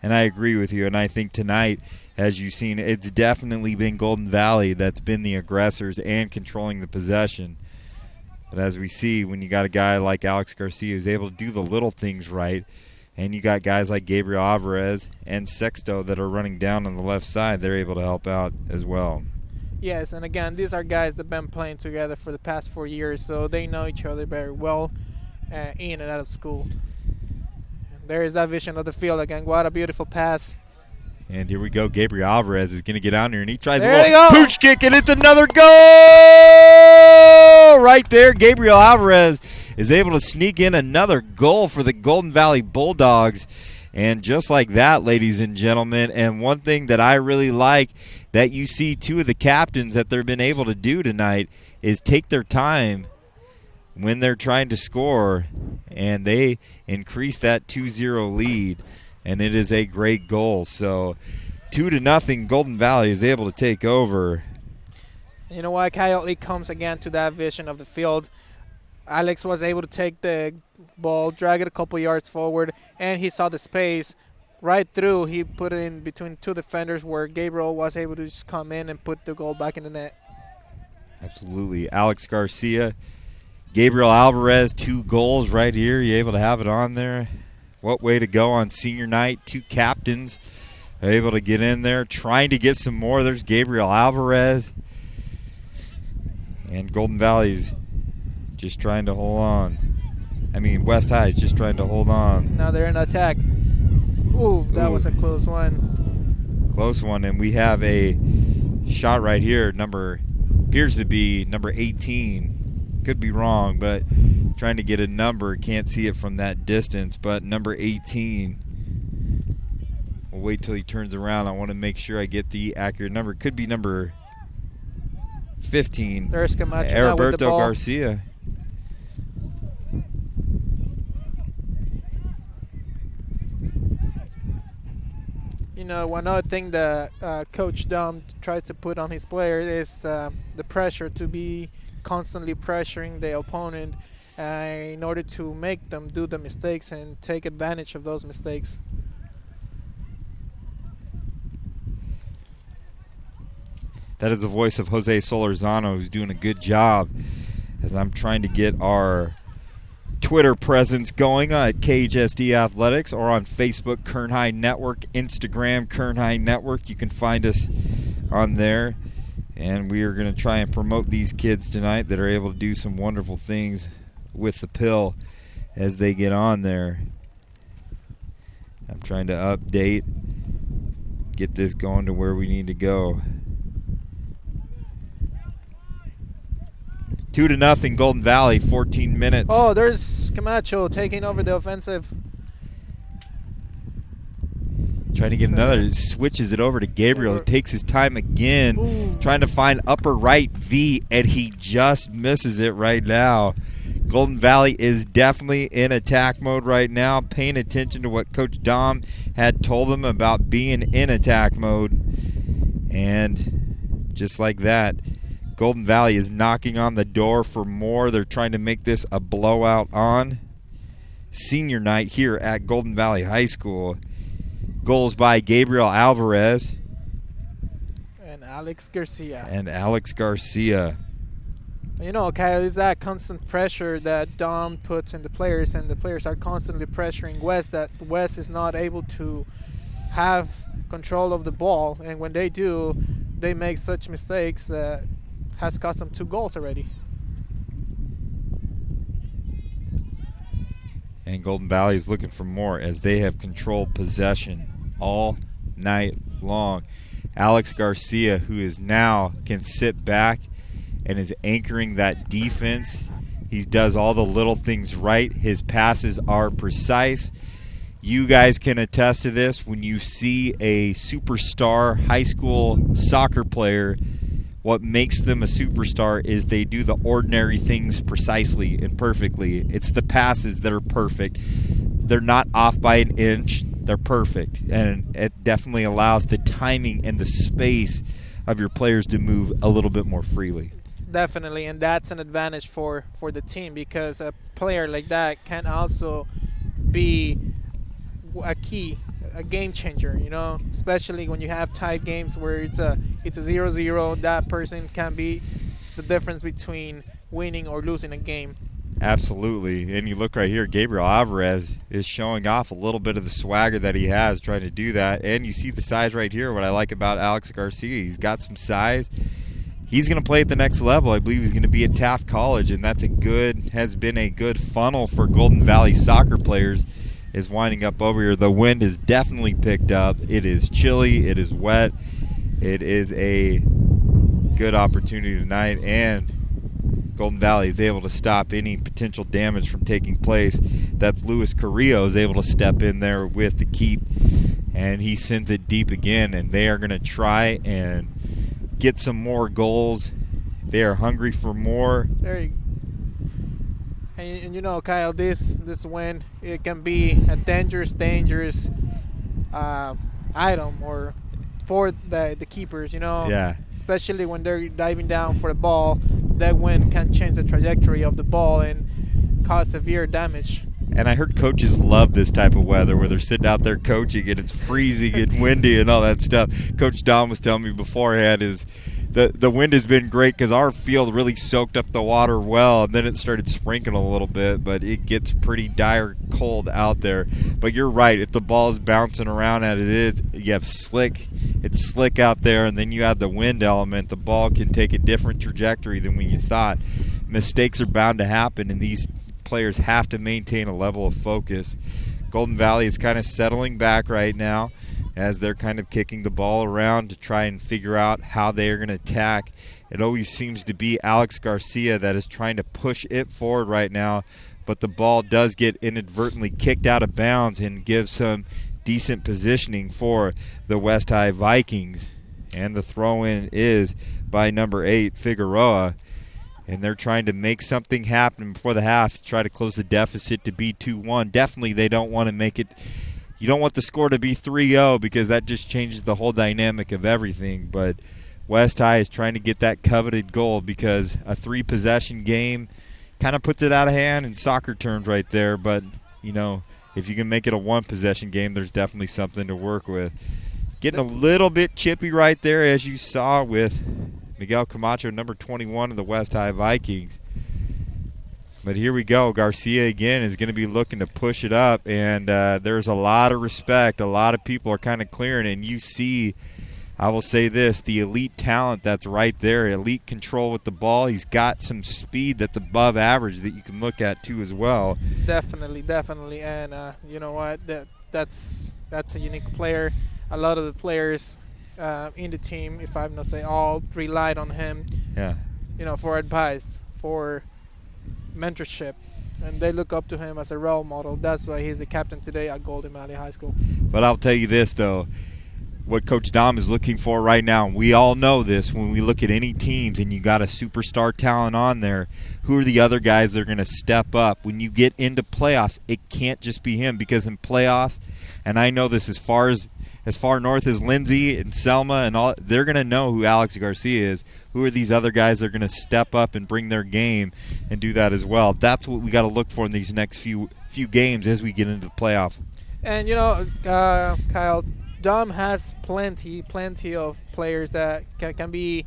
And I agree with you. And I think tonight, as you've seen, it's definitely been Golden Valley that's been the aggressors and controlling the possession. But as we see, when you got a guy like Alex Garcia who's able to do the little things right, and you got guys like Gabriel Alvarez and Sexto that are running down on the left side, they're able to help out as well. Yes, and again, these are guys that have been playing together for the past 4 years, so they know each other very well in and out of school. There is that vision of the field again. What a beautiful pass. And here we go. Gabriel Alvarez is going to get out here, and he tries there a little pooch kick, and it's another goal right there. Gabriel Alvarez is able to sneak in another goal for the Golden Valley Bulldogs. And just like that, ladies and gentlemen, and one thing that I really like that you see two of the captains that they've been able to do tonight is take their time when they're trying to score, and they increase that 2-0 lead, and it is a great goal. So 2-0, Golden Valley is able to take over. You know what, Kyle, it comes again to that vision of the field. Alex was able to take the ball, drag it a couple yards forward, and he saw the space right through. He put it in between two defenders where Gabriel was able to just come in and put the goal back in the net. Absolutely. Alex Garcia, Gabriel Alvarez, 2 goals right here. You able to have it on there. What way to go on senior night. 2 captains are able to get in there, trying to get some more. There's Gabriel Alvarez. And Golden Valley's just trying to hold on. I mean, West High is just trying to hold on. Now they're in attack. Ooh, that was a close one. Close one, and we have a shot right here. Appears to be number 18. Could be wrong, but trying to get a number. Can't see it from that distance, but number 18. We'll wait till he turns around. I want to make sure I get the accurate number. Could be number 15. There's Camacho Heriberto Garcia. You know, one other thing that Coach Dom tries to put on his players is the pressure, to be constantly pressuring the opponent in order to make them do the mistakes and take advantage of those mistakes. That is the voice of Jose Solorzano, who's doing a good job as I'm trying to get our Twitter presence going at KHSD Athletics, or on Facebook, Kern High Network, Instagram, Kern High Network. You can find us on there. And we are going to try and promote these kids tonight that are able to do some wonderful things with the pill as they get on there. I'm trying to update, get this going to where we need to go. 2-0 Golden Valley, 14 minutes. Oh, there's Camacho taking over the offensive. Trying to get another, switches it over to Gabriel. Takes his time again. Ooh. Trying to find upper right V, and he just misses it right now. Golden Valley is definitely in attack mode right now, paying attention to what Coach Dom had told them about being in attack mode. And just like that, Golden Valley is knocking on the door for more. They're trying to make this a blowout on senior night here at Golden Valley High School. Goals by Gabriel Alvarez and Alex Garcia. You know, Kyle, is that constant pressure that Dom puts in the players, and the players are constantly pressuring West, that West is not able to have control of the ball, and when they do, they make such mistakes that has cost them 2 goals already. And Golden Valley is looking for more as they have controlled possession all night long. Alex Garcia, who is now can sit back and is anchoring that defense. He does all the little things right. His passes are precise. You guys can attest to this. When you see a superstar high school soccer player, what makes them a superstar is they do the ordinary things precisely and perfectly. It's the passes that are perfect. They're not off by an inch. They're perfect. And it definitely allows the timing and the space of your players to move a little bit more freely. Definitely, and that's an advantage for the team, because a player like that can also be a game changer, you know, especially when you have tight games where it's a 0-0. That person can be the difference between winning or losing a game. Absolutely. And you look right here, Gabriel Alvarez is showing off a little bit of the swagger that he has trying to do that. And you see the size right here. What I like about Alex Garcia, he's got some size. He's going to play at the next level. I believe he's going to be at Taft College, and that's has been a good funnel for Golden Valley soccer players, is winding up over here. The wind is definitely picked up. It is chilly. It is wet. It is a good opportunity tonight, and Golden Valley is able to stop any potential damage from taking place. That's Luis Carrillo is able to step in there with the keep, and he sends it deep again, and they are going to try and get some more goals. They are hungry for more. There you go. And you know, Kyle, this wind, it can be a dangerous item or for the keepers, you know. Yeah. Especially when they're diving down for the ball, that wind can change the trajectory of the ball and cause severe damage. And I heard coaches love this type of weather where they're sitting out there coaching and it's freezing and windy and all that stuff. Coach Dom was telling me beforehand is the wind has been great because our field really soaked up the water well, and then it started sprinkling a little bit, but it gets pretty dire cold out there. But you're right, if the ball is bouncing around as it is, you have it's slick out there, and then you have the wind element. The ball can take a different trajectory than when you thought. Mistakes are bound to happen, and these players have to maintain a level of focus. Golden Valley is kind of settling back right now as they're kind of kicking the ball around to try and figure out how they are going to attack. It always seems to be Alex Garcia that is trying to push it forward right now, but the ball does get inadvertently kicked out of bounds and gives some decent positioning for the West High Vikings. And the throw-in is by number 8, Figueroa. And they're trying to make something happen before the half, try to close the deficit to be 2-1. Definitely they don't want to make it – you don't want the score to be 3-0 because that just changes the whole dynamic of everything. But West High is trying to get that coveted goal because a 3-possession game kind of puts it out of hand in soccer terms right there. But, you know, if you can make it a 1-possession game, there's definitely something to work with. Getting a little bit chippy right there, as you saw with Miguel Camacho, number 21 of the West High Vikings. But here we go. Garcia, again, is going to be looking to push it up, and there's a lot of respect. A lot of people are kind of clearing, and you see, I will say this, the elite talent that's right there, elite control with the ball. He's got some speed that's above average that you can look at, too, as well. Definitely. And you know what? That's a unique player. A lot of the players in the team, if I'm not say all, relied on him, for advice, for mentorship, and they look up to him as a role model. That's why he's a captain today at Golden Valley High School. But I'll tell you this, though, what Coach Dom is looking for right now, and we all know this when we look at any teams and you got a superstar talent on there, who are the other guys that are going to step up? When you get into playoffs, it can't just be him, because in playoffs, and I know this as far north as Lindsay and Selma and all, they're going to know who Alex Garcia is. Who are these other guys that are going to step up and bring their game and do that as well? That's what we got to look for in these next few games as we get into the playoffs. And, Kyle, Dom has plenty of players that can be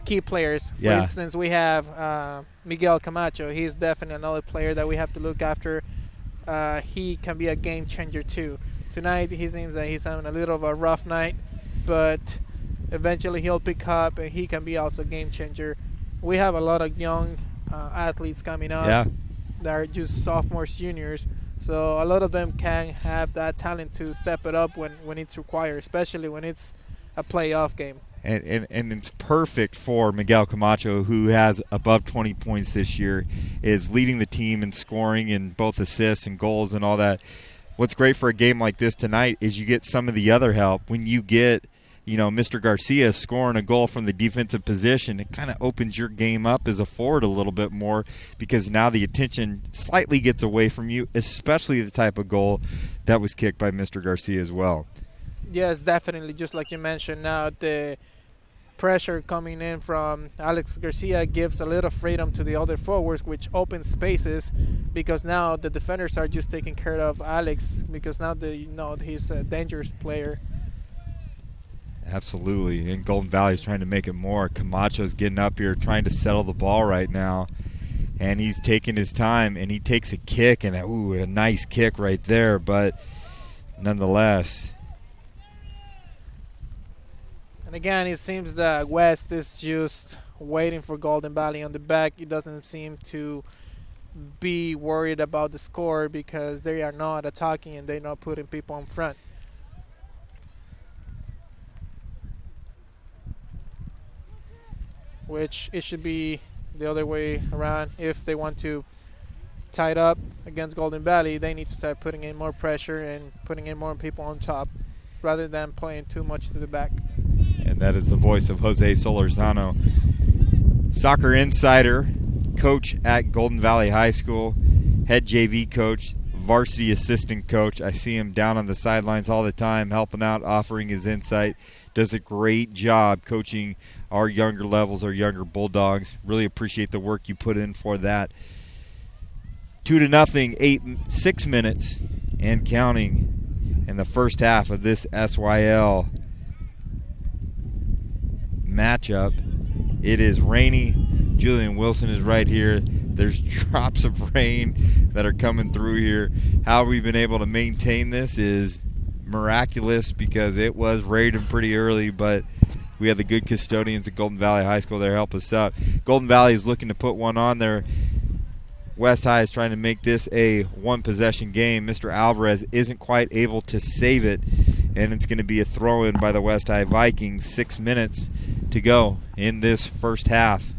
key players. For instance, we have Miguel Camacho. He's definitely another player that we have to look after. He can be a game changer, too. Tonight, he seems that he's having a little of a rough night, but eventually he'll pick up, and he can be also a game changer. We have a lot of young athletes coming up that are just sophomores, juniors, so a lot of them can have that talent to step it up when it's required, especially when it's a playoff game. And it's perfect for Miguel Camacho, who has above 20 points this year, is leading the team in scoring and both assists and goals and all that. What's great for a game like this tonight is you get some of the other help. When you get, Mr. Garcia scoring a goal from the defensive position, it kind of opens your game up as a forward a little bit more, because now the attention slightly gets away from you, especially the type of goal that was kicked by Mr. Garcia as well. Yes, definitely. Just like you mentioned, now the pressure coming in from Alex Garcia gives a little freedom to the other forwards, which opens spaces, because now the defenders are just taking care of Alex, because now they know he's a dangerous player. Absolutely, and Golden Valley's trying to make it more. Camacho's getting up here trying to settle the ball right now, and he's taking his time, and he takes a kick, and a nice kick right there, but nonetheless. And again, it seems that West is just waiting for Golden Valley on the back. It doesn't seem to be worried about the score, because they are not attacking and they're not putting people in front. Which it should be the other way around. If they want to tie it up against Golden Valley, they need to start putting in more pressure and putting in more people on top, rather than playing too much to the back. And that is the voice of Jose Solorzano, soccer insider, coach at Golden Valley High School, head JV coach, varsity assistant coach. I see him down on the sidelines all the time, helping out, offering his insight. Does a great job coaching our younger levels, our younger Bulldogs. Really appreciate the work you put in for that. 2-0, 6 minutes and counting in the first half of this SYL matchup. It is rainy. Julian Wilson is right here. There's drops of rain that are coming through here. How we've been able to maintain this is miraculous, because it was raining pretty early, but we had the good custodians at Golden Valley High School there help us out. Golden Valley is looking to put one on there. West High is trying to make this a one-possession game. Mr. Alvarez isn't quite able to save it, and it's going to be a throw-in by the West High Vikings. 6 minutes to go in this first half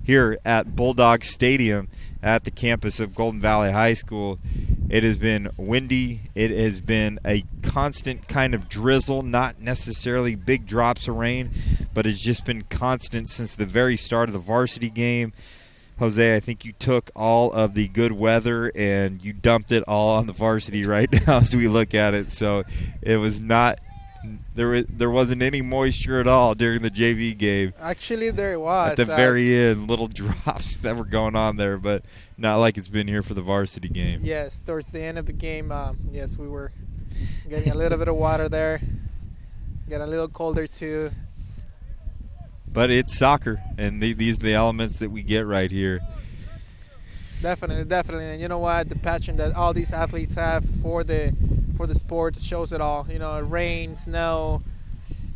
here at Bulldog Stadium at the campus of Golden Valley High School. It has been windy. It has been a constant kind of drizzle, not necessarily big drops of rain, but it's just been constant since the very start of the varsity game. Jose, I think you took all of the good weather and you dumped it all on the varsity right now as we look at it. So it was not there wasn't any moisture at all during the JV game. Actually, there was. At the very end, little drops that were going on there, but not like it's been here for the varsity game. Yes, towards the end of the game, yes, we were getting a little bit of water there. Got a little colder too. But it's soccer, and these are the elements that we get right here. Definitely. And you know what? The passion that all these athletes have for the sport shows it all. You know, rain, snow,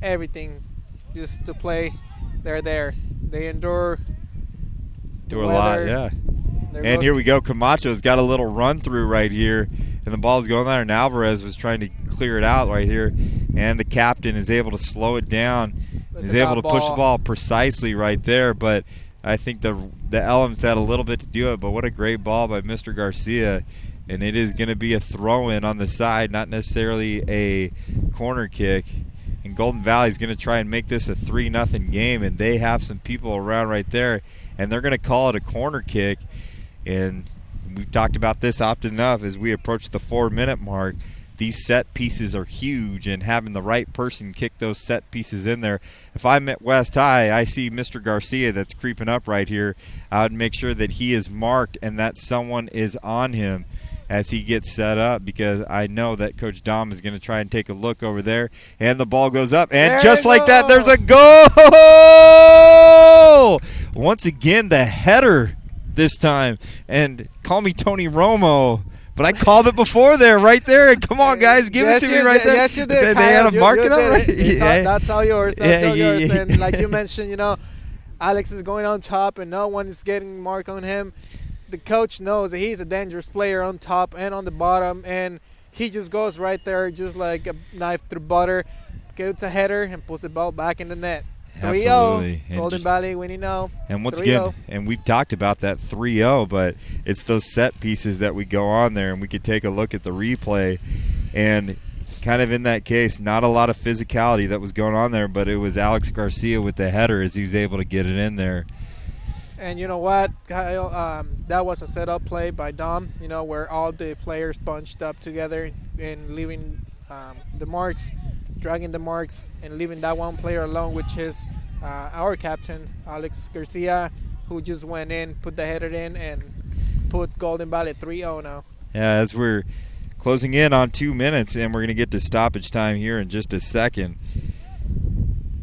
everything, just to play. They're there. They endure. Do a lot, yeah. And here we go. Camacho's got a little run through right here, and the ball's going there. And Alvarez was trying to clear it out right here, and the captain is able to slow it down. He's able to push the ball precisely right there, but I think the elements had a little bit to do it. But what a great ball by Mr. Garcia, and it is going to be a throw-in on the side, not necessarily a corner kick. And Golden Valley is going to try and make this a 3-0 game, and they have some people around right there, and they're going to call it a corner kick. And we've talked about this often enough as we approach the 4-minute mark. These set pieces are huge, and having the right person kick those set pieces in there. If I'm at West High, I see Mr. Garcia that's creeping up right here. I would make sure that he is marked and that someone is on him as he gets set up, because I know that Coach Dom is going to try and take a look over there. And the ball goes up, and there just like that, there's a goal! Once again, the header this time. And call me Tony Romo, but I called it before there, right there. And come on, guys, give it to me right there. Yes, you did. They had to mark it up, right? That's all yours. That's all yours. And like you mentioned, you know, Alex is going on top, and no one is getting marked on him. The coach knows that he's a dangerous player on top and on the bottom, and he just goes right there just like a knife through butter, gets a header, and puts the ball back in the net. 3-0, Golden Valley winning now. And once again, and we've talked about that 3-0, but it's those set pieces that we go on there, and we could take a look at the replay. And kind of in that case, not a lot of physicality that was going on there, but it was Alex Garcia with the header as he was able to get it in there. And you know what, Kyle, that was a setup play by Dom, you know, where all the players bunched up together and leaving the marks, dragging the marks, and leaving that one player alone, which is our captain, Alex Garcia, who just went in, put the header in, and put Golden Valley 3-0 now. Yeah, as we're closing in on 2 minutes, and we're going to get to stoppage time here in just a second.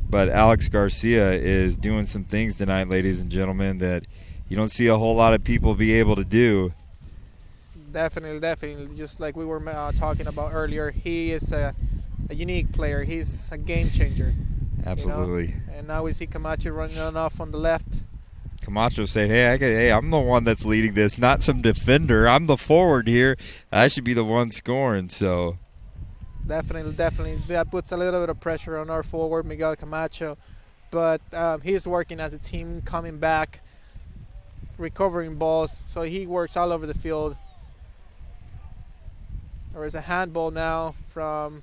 But Alex Garcia is doing some things tonight, ladies and gentlemen, that you don't see a whole lot of people be able to do. Definitely. Just like we were talking about earlier, he is a unique player. He's a game changer. Absolutely. You know? And now we see Camacho running on off on the left. Camacho saying, hey, I'm the one that's leading this, not some defender. I'm the forward here. I should be the one scoring, so... Definitely. That puts a little bit of pressure on our forward, Miguel Camacho. But he's working as a team, coming back, recovering balls. So he works all over the field. There is a handball now from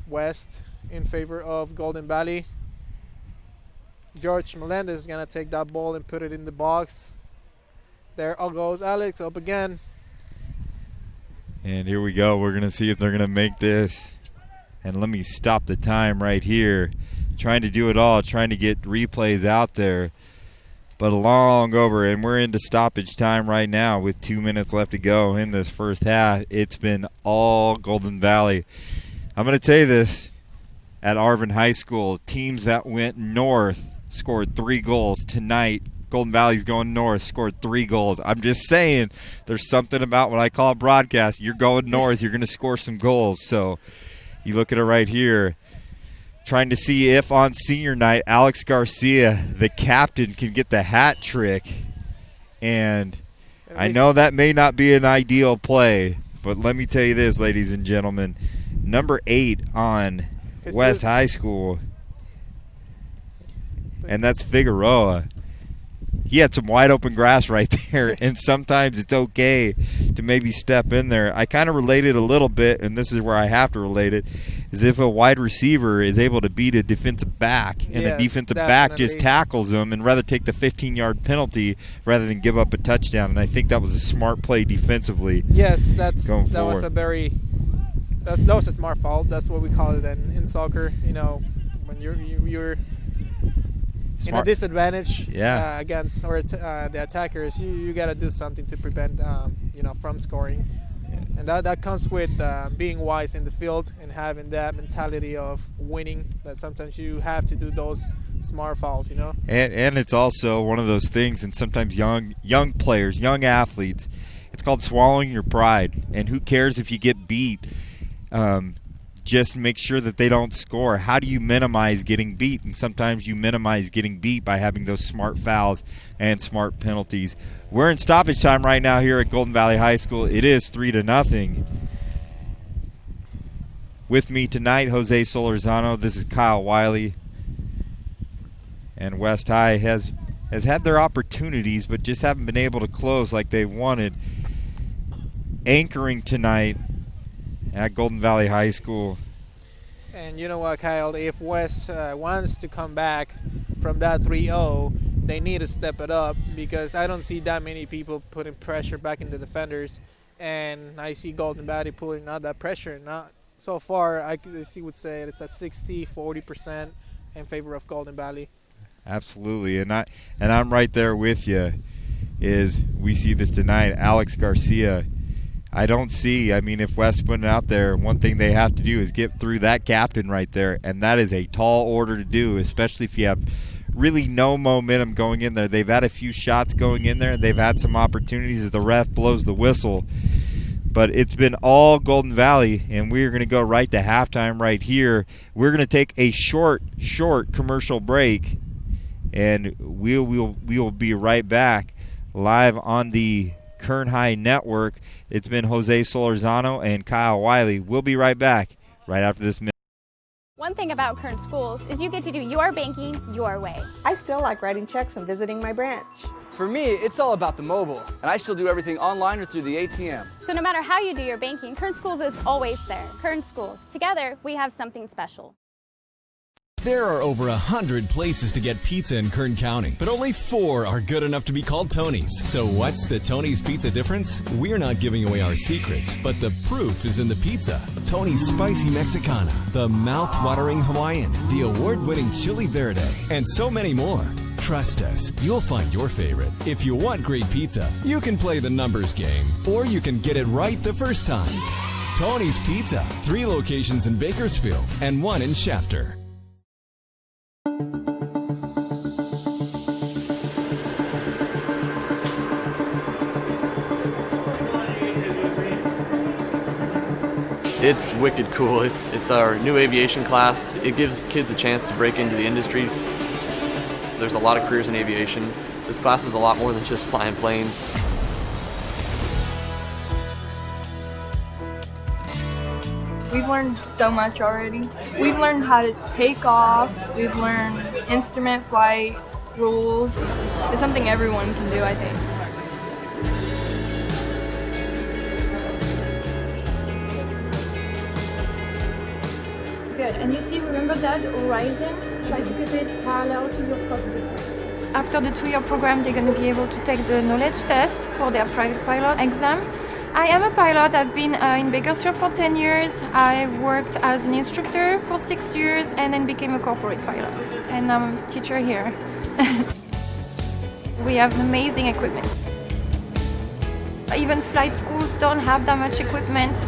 West in favor of Golden Valley. George Melendez is going to take that ball and put it in the box. There goes Alex, up again. And here we go. We're going to see if they're going to make this. And let me stop the time right here. Trying to do it all, trying to get replays out there. But long over, and we're into stoppage time right now with 2 minutes left to go in this first half. It's been all Golden Valley. I'm going to tell you this. At Arvin High School, teams that went north scored 3 goals. Tonight, Golden Valley's going north, scored 3 goals. I'm just saying there's something about when I call a broadcast, you're going north, you're going to score some goals. So you look at it right here, trying to see if on senior night, Alex Garcia, the captain, can get the hat trick. And I know that may not be an ideal play, but let me tell you this, ladies and gentlemen. Number 8 on West High School, and that's Figueroa. He had some wide open grass right there, and sometimes it's okay to maybe step in there. I kind of related a little bit, and this is where I have to relate it, is if a wide receiver is able to beat a defensive back, and the defensive back just tackles him and rather take the 15-yard penalty rather than give up a touchdown. And I think that was a smart play defensively. Yes, that was a smart foul. That's what we call it in soccer. You know, when you're in a disadvantage against the attackers, you got to do something to prevent from scoring. And that comes with being wise in the field and having that mentality of winning, that sometimes you have to do those smart fouls, you know. And it's also one of those things, and sometimes young players, young athletes, it's called swallowing your pride. And who cares if you get beat? Just make sure that they don't score. How do you minimize getting beat? And sometimes you minimize getting beat by having those smart fouls and smart penalties. We're in stoppage time right now here at Golden Valley High School. It is 3-0. With me tonight, Jose Solorzano. This is Kyle Wiley. And West High has had their opportunities, but just haven't been able to close like they wanted. Anchoring tonight at Golden Valley High School. And you know what, Kyle, if West wants to come back from that 3-0, they need to step it up, because I don't see that many people putting pressure back into defenders, and I see Golden Valley pulling out that pressure. Not so far, I would say it's at 60-40% in favor of Golden Valley. Absolutely, and I'm right there with you. Is we see this tonight, Alex Garcia. I mean, if West put it out there, one thing they have to do is get through that captain right there, and that is a tall order to do, especially if you have really no momentum going in there. They've had a few shots going in there, and they've had some opportunities as the ref blows the whistle. But it's been all Golden Valley, and we're going to go right to halftime right here. We're going to take a short commercial break, and we'll be right back live on the Kern High Network. It's been Jose Solorzano and Kyle Wiley. We'll be right back right after this minute. One thing about Kern Schools is you get to do your banking your way. I still like writing checks and visiting my branch. For me, it's all about the mobile, and I still do everything online or through the ATM. So no matter how you do your banking, Kern Schools is always there. Kern Schools. Together, we have something special. There are over 100 places to get pizza in Kern County, but only 4 are good enough to be called Tony's. So what's the Tony's Pizza difference? We're not giving away our secrets, but the proof is in the pizza. Tony's Spicy Mexicana, the mouth-watering Hawaiian, the award-winning Chili Verde, and so many more. Trust us, you'll find your favorite. If you want great pizza, you can play the numbers game, or you can get it right the first time. Tony's Pizza, 3 locations in Bakersfield and 1 in Shafter. It's wicked cool. It's our new aviation class. It gives kids a chance to break into the industry. There's a lot of careers in aviation. This class is a lot more than just flying planes. We've learned so much already. We've learned how to take off. We've learned instrument flight rules. It's something everyone can do, I think. Good. And you see, remember that horizon? Try to keep it parallel to your cockpit. After the 2-year program, they're going to be able to take the knowledge test for their private pilot exam. I am a pilot. I've been in Bakersfield for 10 years. I worked as an instructor for 6 years and then became a corporate pilot. And I'm a teacher here. We have amazing equipment. Even flight schools don't have that much equipment.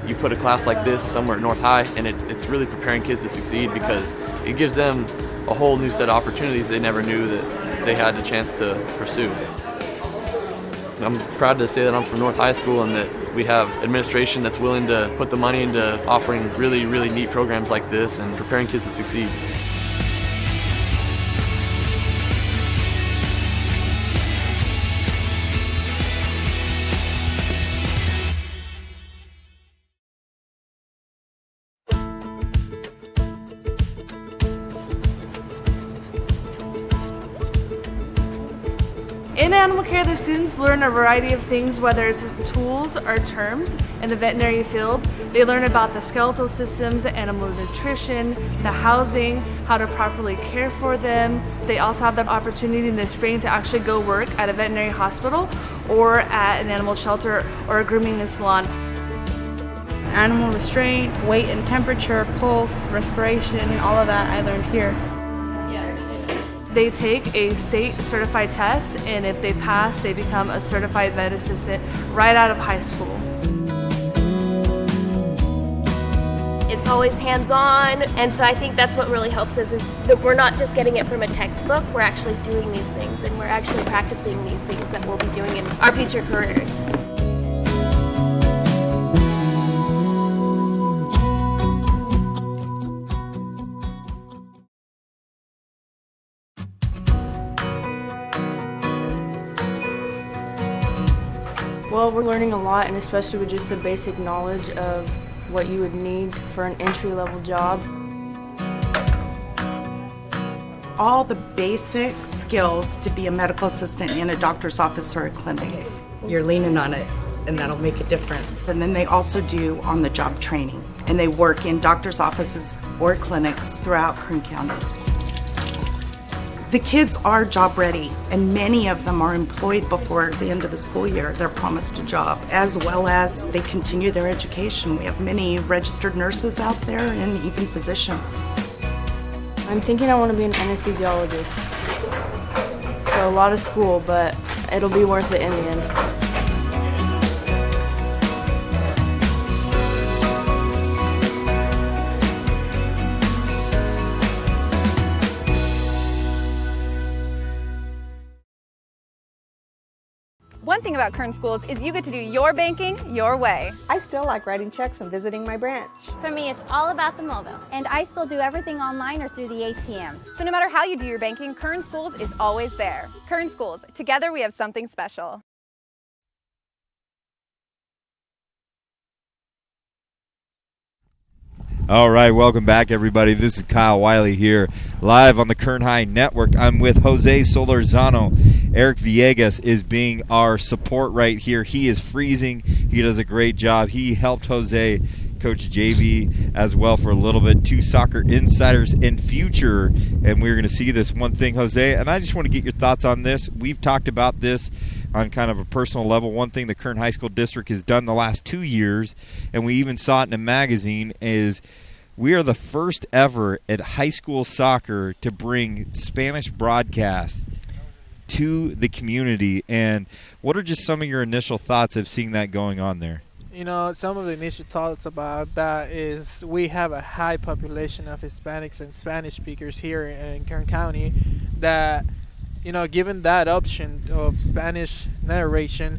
You put a class like this somewhere at North High, and it's really preparing kids to succeed, because it gives them a whole new set of opportunities they never knew that they had the chance to pursue. I'm proud to say that I'm from North High School, and that we have administration that's willing to put the money into offering really, really neat programs like this and preparing kids to succeed. In animal care, the students learn a variety of things, whether it's tools or terms. In the veterinary field, they learn about the skeletal systems, the animal nutrition, the housing, how to properly care for them. They also have the opportunity in the spring to actually go work at a veterinary hospital or at an animal shelter or a grooming salon. Animal restraint, weight and temperature, pulse, respiration, all of that I learned here. They take a state certified test, and if they pass, they become a certified vet assistant right out of high school. It's always hands-on, and so I think that's what really helps us is that we're not just getting it from a textbook, we're actually doing these things, and we're actually practicing these things that we'll be doing in our future careers. Well, we're learning a lot, and especially with just the basic knowledge of what you would need for an entry-level job. All the basic skills to be a medical assistant in a doctor's office or a clinic. You're leaning on it, and that'll make a difference. And then they also do on-the-job training, and they work in doctor's offices or clinics throughout Kern County. The kids are job ready, and many of them are employed before the end of the school year. They're promised a job, as well as they continue their education. We have many registered nurses out there and even physicians. I'm thinking I want to be an anesthesiologist. So a lot of school, but it'll be worth it in the end. One thing about Kern Schools is you get to do your banking your way. I still like writing checks and visiting my branch. For me, it's all about the mobile. And I still do everything online or through the ATM. So no matter how you do your banking, Kern Schools is always there. Kern Schools, together we have something special. All right, welcome back, everybody. This is Kyle Wiley here, live on the Kern High Network. I'm with Jose Solorzano. Eric Villegas is being our support right here. He is freezing. He does a great job. He helped Jose coach JV as well for a little bit. Two soccer insiders in future, and we're going to see this one thing, Jose, and I just want to get your thoughts on this. We've talked about this on kind of a personal level. One thing the Kern High School District has done the last 2 years, and we even saw it in a magazine, is we are the first ever at high school soccer to bring Spanish broadcasts to the community. And what are just some of your initial thoughts of seeing that going on there? You know, some of the initial thoughts about that is we have a high population of Hispanics and Spanish speakers here in Kern County that, you know, given that option of Spanish narration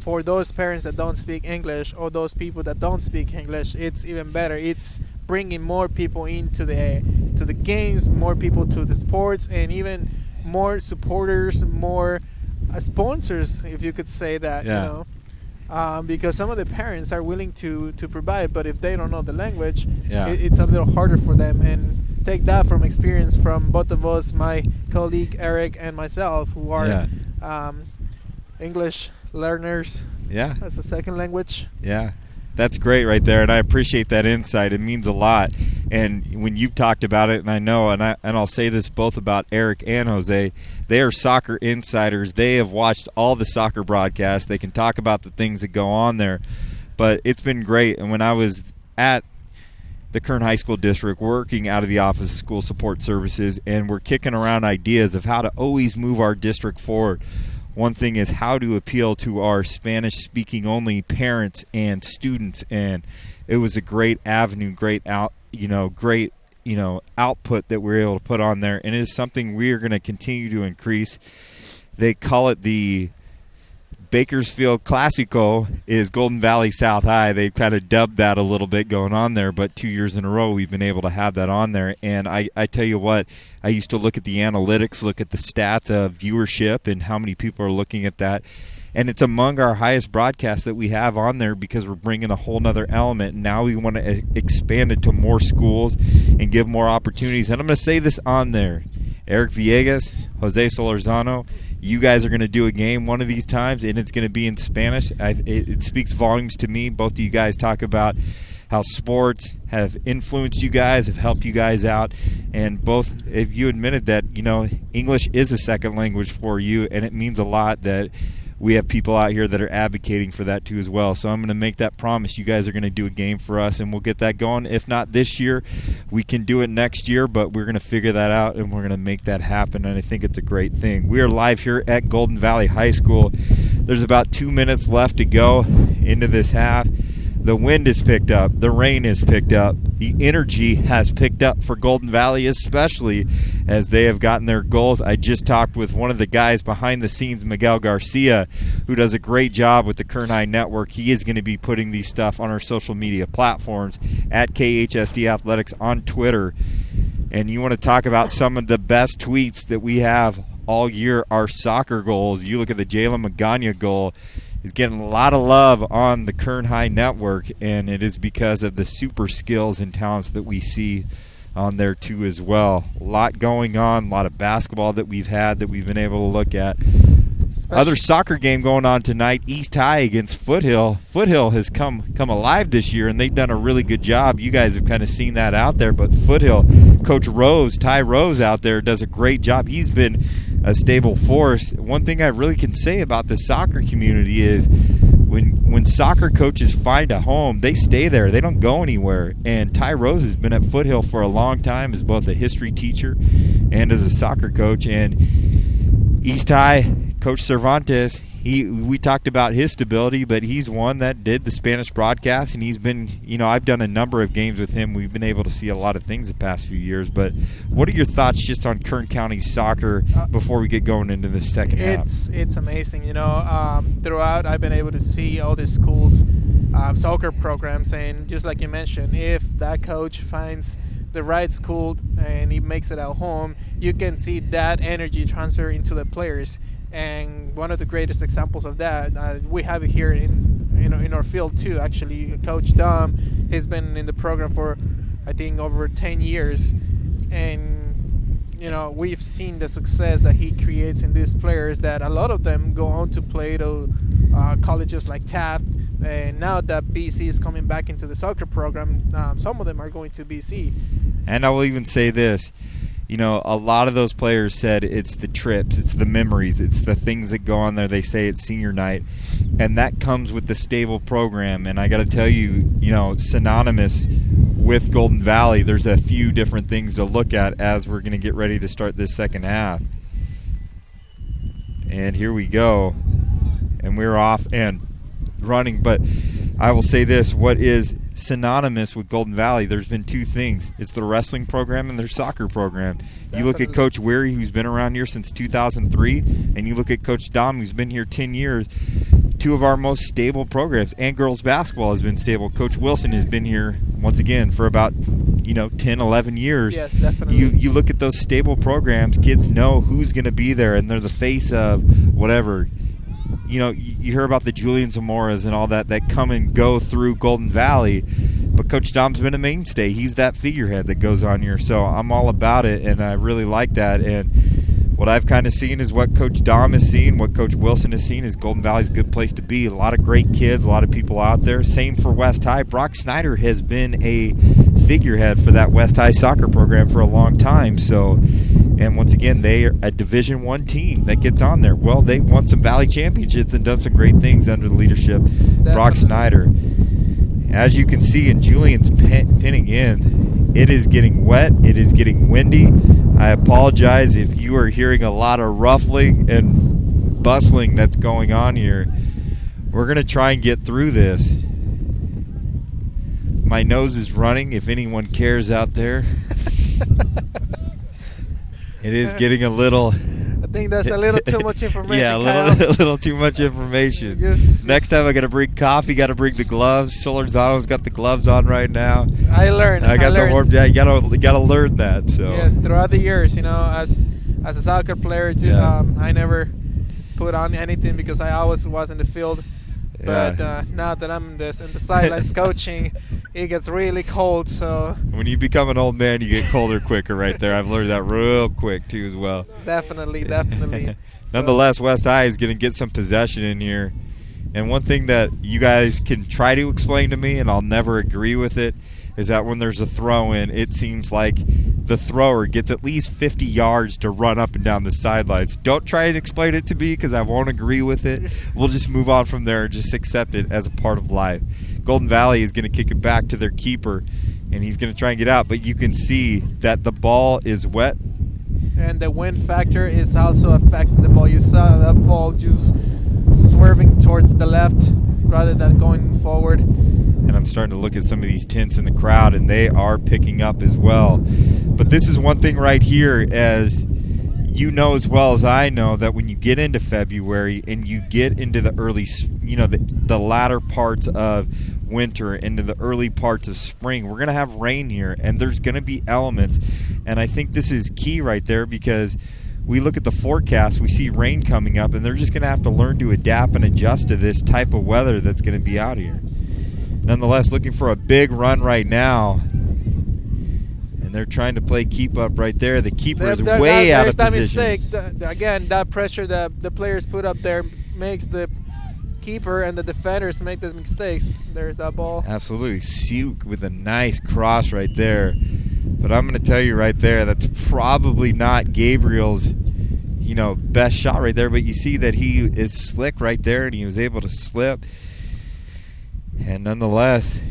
for those parents that don't speak English or those people that don't speak English, it's even better. It's bringing more people into the games, more people to the sports, and even more supporters, more sponsors, if you could say that. Yeah. You know, because some of the parents are willing to provide, but if they don't know the language, it's a little harder for them. And take that from experience from both of us, my colleague Eric and myself, who are English learners as a second language. Yeah. That's great right there, and I appreciate that insight. It means a lot. And when you've talked about it, and I know, and I'll say this both about Eric and Jose, they are soccer insiders. They have watched all the soccer broadcasts. They can talk about the things that go on there. But it's been great. And when I was at the Kern High School District working out of the Office of School Support Services, and we're kicking around ideas of how to always move our district forward. One thing is how to appeal to our Spanish-speaking only parents and students, and it was a great avenue, great output that we're able to put on there, and it is something we are going to continue to increase. They call it the Bakersfield Classico is Golden Valley South High. They've kind of dubbed that a little bit going on there, but 2 years in a row we've been able to have that on there. And I tell you what, I used to look at the analytics, look at the stats of viewership and how many people are looking at that. And it's among our highest broadcasts that we have on there because we're bringing a whole nother element. Now we want to expand it to more schools and give more opportunities. And I'm going to say this on there. Eric Villegas, Jose Solorzano, you guys are going to do a game one of these times, and it's going to be in Spanish. It speaks volumes to me. Both of you guys talk about how sports have influenced you guys, have helped you guys out, and both of you admitted that, you know, English is a second language for you, and it means a lot that we have people out here that are advocating for that too as well. So I'm going to make that promise. You guys are going to do a game for us, and we'll get that going. If not this year, we can do it next year, but we're going to figure that out, and we're going to make that happen, and I think it's a great thing. We are live here at Golden Valley High School. There's about 2 minutes left to go into this half. The wind is picked up. The rain is picked up. The energy has picked up for Golden Valley, especially as they have gotten their goals. I just talked with one of the guys behind the scenes, Miguel Garcia, who does a great job with the Kern High Network. He is going to be putting these stuff on our social media platforms at KHSD Athletics on Twitter. And you want to talk about some of the best tweets that we have all year, our soccer goals. You look at the Jalen Magana goal. Is getting a lot of love on the Kern High Network, and it is because of the super skills and talents that we see on there too as well. A lot going on, a lot of basketball that we've had that we've been able to look at. Other soccer game going on tonight, East High against Foothill. Foothill has come alive this year, and they've done a really good job. You guys have kind of seen that out there, but Foothill, Coach Rose, Ty Rose out there does a great job. He's been a stable force. One thing I really can say about the soccer community is when soccer coaches find a home, they stay there. They don't go anywhere. And Ty Rose has been at Foothill for a long time as both a history teacher and as a soccer coach. And East High, Coach Cervantes, we talked about his stability, but he's one that did the Spanish broadcast, and he's been, I've done a number of games with him. We've been able to see a lot of things the past few years. But what are your thoughts just on Kern County soccer before we get going into the second half? It's amazing. Throughout, I've been able to see all the schools' soccer programs, and just like you mentioned, if that coach finds the right school and he makes it at home, you can see that energy transfer into the players. And one of the greatest examples of that, we have it here in our field too. Actually, Coach Dom has been in the program for, I think, over 10 years, and we've seen the success that he creates in these players. That a lot of them go on to play to colleges like Taft, and now that BC is coming back into the soccer program, some of them are going to BC. And I will even say this. A lot of those players said it's the trips, it's the memories, it's the things that go on there. They say it's senior night, and that comes with the stable program. And I got to tell you, synonymous with Golden Valley, there's a few different things to look at as we're going to get ready to start this second half. And here we go. And we're off and running, but I will say this, what is synonymous with Golden Valley, there's been two things. It's the wrestling program and their soccer program. Definitely. You look at Coach Weary, who's been around here since 2003, and you look at Coach Dom, who's been here 10 years, two of our most stable programs. And girls basketball has been stable. Coach Wilson has been here, once again, for about 10, 11 years. Yes, definitely. You look at those stable programs, kids know who's going to be there, and they're the face of whatever. You hear about the Julian Zamoras and all that come and go through Golden Valley, but Coach Dom's been a mainstay. He's that figurehead that goes on here, so I'm all about it, and I really like that. And what I've kind of seen is what Coach Dom has seen, what Coach Wilson has seen, is Golden Valley's a good place to be. A lot of great kids, a lot of people out there. Same for West High. Brock Snyder has been a figurehead for that West High soccer program for a long time, so... And once again, they are a Division I team that gets on there. Well, they've won some Valley championships and done some great things under the leadership of Brock Snyder. As you can see, and Julian's pinning in, it is getting wet. It is getting windy. I apologize if you are hearing a lot of ruffling and bustling that's going on here. We're going to try and get through this. My nose is running, if anyone cares out there. It is getting a little... I think that's a little too much information. Yeah, a little too much information. Next time I got to bring coffee, got to bring the gloves. Solerzano's got the gloves on right now. I learned. The warm jacket. You got to learn that. So yes, throughout the years, as a soccer player, too, I never put on anything because I always was in the field. But now that I'm in the sidelines coaching, it gets really cold. So when you become an old man, you get colder quicker right there. I've learned that real quick too as well. Definitely. Nonetheless, West High is going to get some possession in here. And one thing that you guys can try to explain to me, and I'll never agree with it, is that when there's a throw-in, it seems like the thrower gets at least 50 yards to run up and down the sidelines. Don't try and explain it to me because I won't agree with it. We'll just move on from there and just accept it as a part of life. Golden Valley is going to kick it back to their keeper, and he's going to try and get out, but you can see that the ball is wet. And the wind factor is also affecting the ball. You saw that ball just swerving towards the left rather than going forward. And I'm starting to look at some of these tents in the crowd, and they are picking up as well. But this is one thing right here, as you know as well as I know, that when you get into February and you get into the early, the latter parts of winter, into the early parts of spring, we're going to have rain here, and there's going to be elements. And I think this is key right there, because we look at the forecast, we see rain coming up, and they're just going to have to learn to adapt and adjust to this type of weather that's going to be out here. Nonetheless, looking for a big run right now. And they're trying to play keep up right there. The keeper is way out of position. There's that mistake. Again, that pressure that the players put up there makes the keeper and the defenders make those mistakes. There's that ball. Absolutely. Suk with a nice cross right there. But I'm going to tell you right there, that's probably not Gabriel's, best shot right there. But you see that he is slick right there, and he was able to slip. And nonetheless,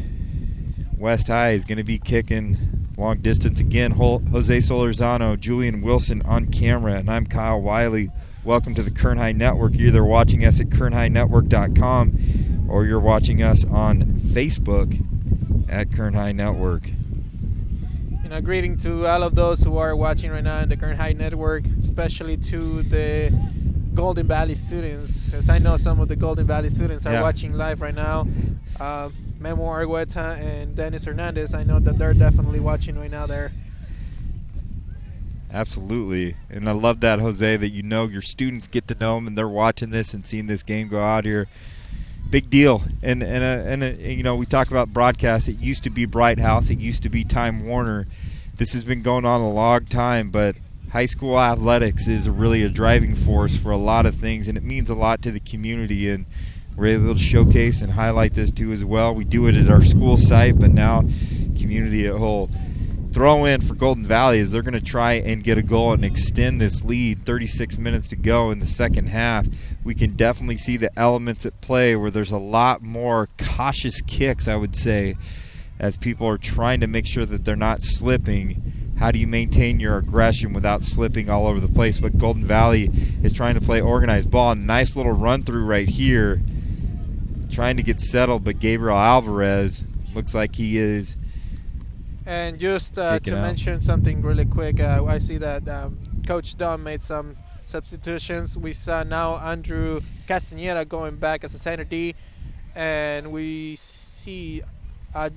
West High is going to be kicking long distance again. Jose Solorzano, Julian Wilson on camera, and I'm Kyle Wiley. Welcome to the Kern High Network. You're either watching us at kernhighnetwork.com or you're watching us on Facebook at Kern High Network. Greeting to all of those who are watching right now in the Kern High Network, especially to the Golden Valley students, as I know some of the Golden Valley students are watching live right now. Memo Argueta and Dennis Hernandez, I know that they're definitely watching right now there. Absolutely. And I love that, Jose, that your students get to know them and they're watching this and seeing this game go out here. Big deal. And we talk about broadcast. It used to be Bright House. It used to be Time Warner. This has been going on a long time, but high school athletics is really a driving force for a lot of things, and it means a lot to the community, and we're able to showcase and highlight this too as well. We do it at our school site, but now community at whole. Throw in for Golden Valley is they're going to try and get a goal and extend this lead. 36 minutes to go in the second half. We can definitely see the elements at play where there's a lot more cautious kicks, I would say, as people are trying to make sure that they're not slipping. How do you maintain your aggression without slipping all over the place? But Golden Valley is trying to play organized ball. Nice little run through right here. Trying to get settled, but Gabriel Alvarez looks like he is. And just to mention something really quick, I see that Coach Dunn made some substitutions. We saw now Andrew Castañeda going back as a center D, and we see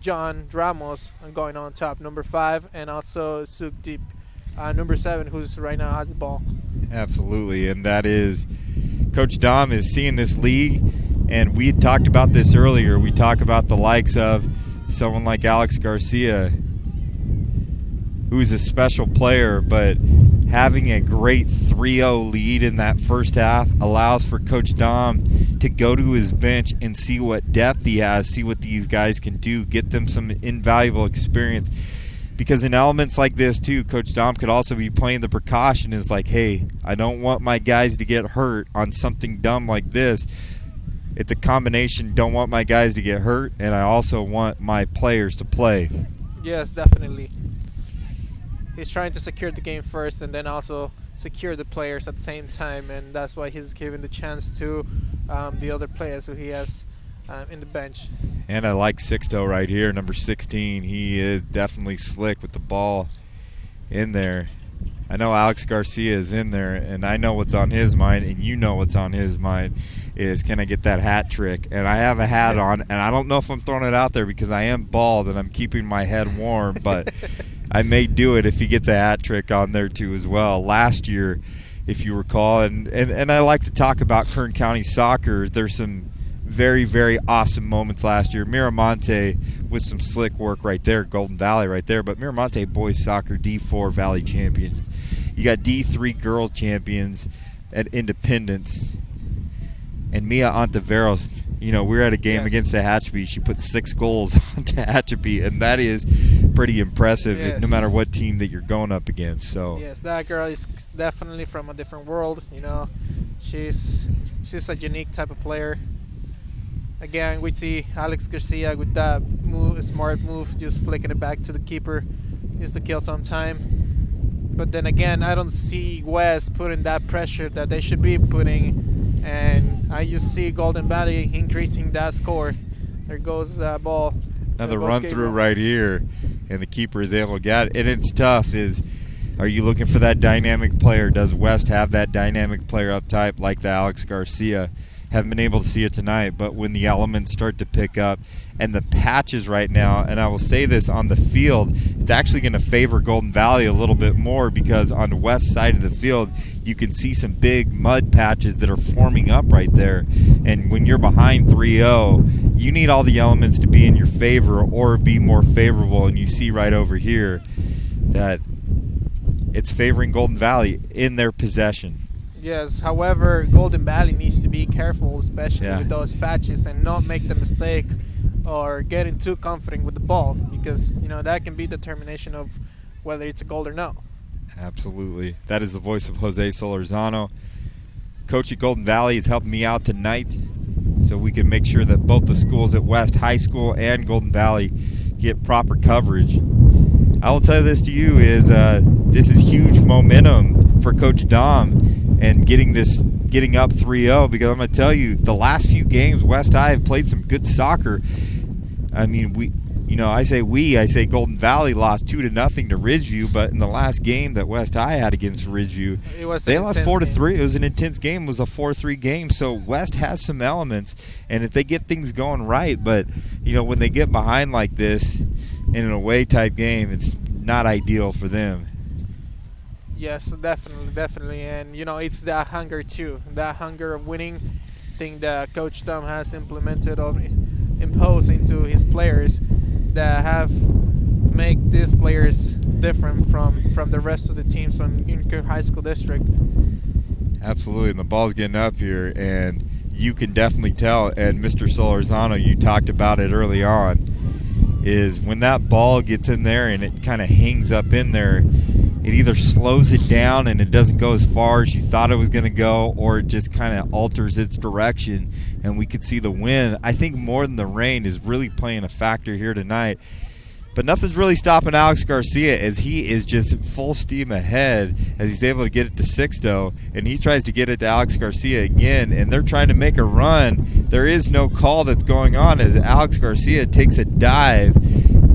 John Ramos going on top, number 5, and also Suk Deep, number 7, who's right now has the ball. Absolutely, and that is Coach Dom is seeing this league, and we had talked about this earlier. We talk about the likes of someone like Alex Garcia, who's a special player, but having a great 3-0 lead in that first half allows for Coach Dom to go to his bench and see what depth he has, see what these guys can do, get them some invaluable experience. Because in elements like this, too, Coach Dom could also be playing the precaution is like, hey, I don't want my guys to get hurt on something dumb like this. It's a combination, don't want my guys to get hurt, and I also want my players to play. Yes, definitely. He's trying to secure the game first and then also secure the players at the same time, and that's why he's giving the chance to the other players who he has in the bench. And I like Sixto right here, number 16. He is definitely slick with the ball in there. I know Alex Garcia is in there, and I know what's on his mind, and you know what's on his mind is, can I get that hat trick? And I have a hat on, and I don't know if I'm throwing it out there because I am bald and I'm keeping my head warm, but I may do it if he gets a hat trick on there too as well. Last year, if you recall, and I like to talk about Kern County soccer, there's some very, very awesome moments last year. Miramonte with some slick work right there, Golden Valley right there, but Miramonte boys soccer D4 Valley champions. You got D3 girl champions at Independence. And Mia Ontiveros, we were at a game against Tehachapi. She put 6 goals on Tehachapi, and that is pretty impressive no matter what team that you're going up against. So yes, that girl is definitely from a different world. She's a unique type of player. Again, we see Alex Garcia with that smart move, just flicking it back to the keeper, just to kill some time. But then again, I don't see West putting that pressure that they should be putting, and I just see Golden Valley increasing that score. There goes that ball. Another run through right here, and the keeper is able to get it. And it's tough. Are you looking for that dynamic player? Does West have that dynamic player up type like the Alex Garcia? Haven't been able to see it tonight, but when the elements start to pick up and the patches right now, and I will say this on the field, it's actually going to favor Golden Valley a little bit more, because on the west side of the field, you can see some big mud patches that are forming up right there. And when you're behind 3-0, you need all the elements to be in your favor or be more favorable. And you see right over here that it's favoring Golden Valley in their possession. Yes, however, Golden Valley needs to be careful, especially with those patches, and not make the mistake or getting too confident with the ball, because that can be determination of whether it's a goal or no. Absolutely. That is the voice of Jose Solorzano. Coach at Golden Valley is helping me out tonight so we can make sure that both the schools at West High School and Golden Valley get proper coverage. I will tell this to you is this is huge momentum for Coach Dom and getting up 3-0, because I'm going to tell you, the last few games West High have played some good soccer. I mean, I say Golden Valley lost 2-0 to Ridgeview, but in the last game that West High had against Ridgeview, they lost 4-3. It was an intense game. It was a 4-3 game. So West has some elements, and if they get things going right, but when they get behind like this in an away type game, it's not ideal for them. Yes, definitely, and it's that hunger too, that hunger of winning thing that Coach Dom has implemented or imposed into his players that have make these players different from the rest of the teams from Inker High School District. Absolutely, and the ball's getting up here, and you can definitely tell, and Mr. Solorzano, you talked about it early on, is when that ball gets in there and it kind of hangs up in there, it either slows it down and it doesn't go as far as you thought it was going to go, or it just kind of alters its direction, and we could see the wind. I think more than the rain is really playing a factor here tonight. But nothing's really stopping Alex Garcia, as he is just full steam ahead as he's able to get it to Sixto, and he tries to get it to Alex Garcia again, and they're trying to make a run. There is no call that's going on as Alex Garcia takes a dive,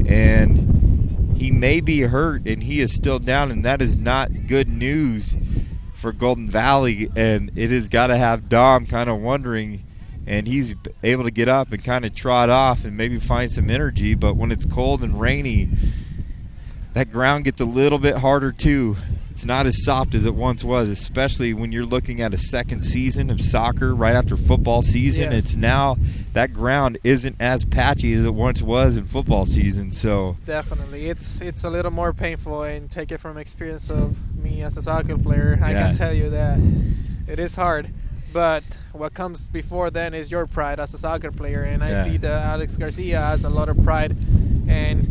and he may be hurt, and he is still down, and that is not good news for Golden Valley, and it has got to have Dom kind of wondering, and he's able to get up and kind of trot off and maybe find some energy. But when it's cold and rainy, that ground gets a little bit harder too. It's not as soft as it once was, especially when you're looking at a second season of soccer right after football season. Yes. It's now, that ground isn't as patchy as it once was in football season. So definitely, it's a little more painful, and take it from experience of me as a soccer player, I can tell you that it is hard. But what comes before then is your pride as a soccer player, and I see that Alex Garcia has a lot of pride, and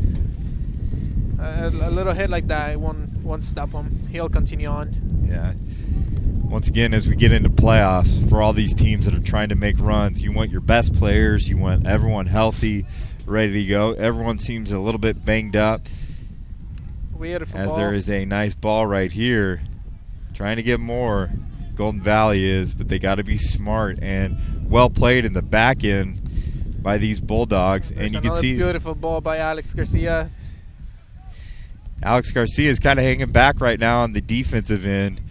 a little hit like that won't stop him. He'll continue on. Yeah. Once again, as we get into playoffs, for all these teams that are trying to make runs, you want your best players, you want everyone healthy, ready to go. Everyone seems a little bit banged up. Beautiful as ball. There is a nice ball right here, trying to get more. Golden Valley is, but they got to be smart, and well played in the back end by these Bulldogs. And you can see beautiful ball by Alex Garcia. Alex Garcia is kind of hanging back right now on the defensive end.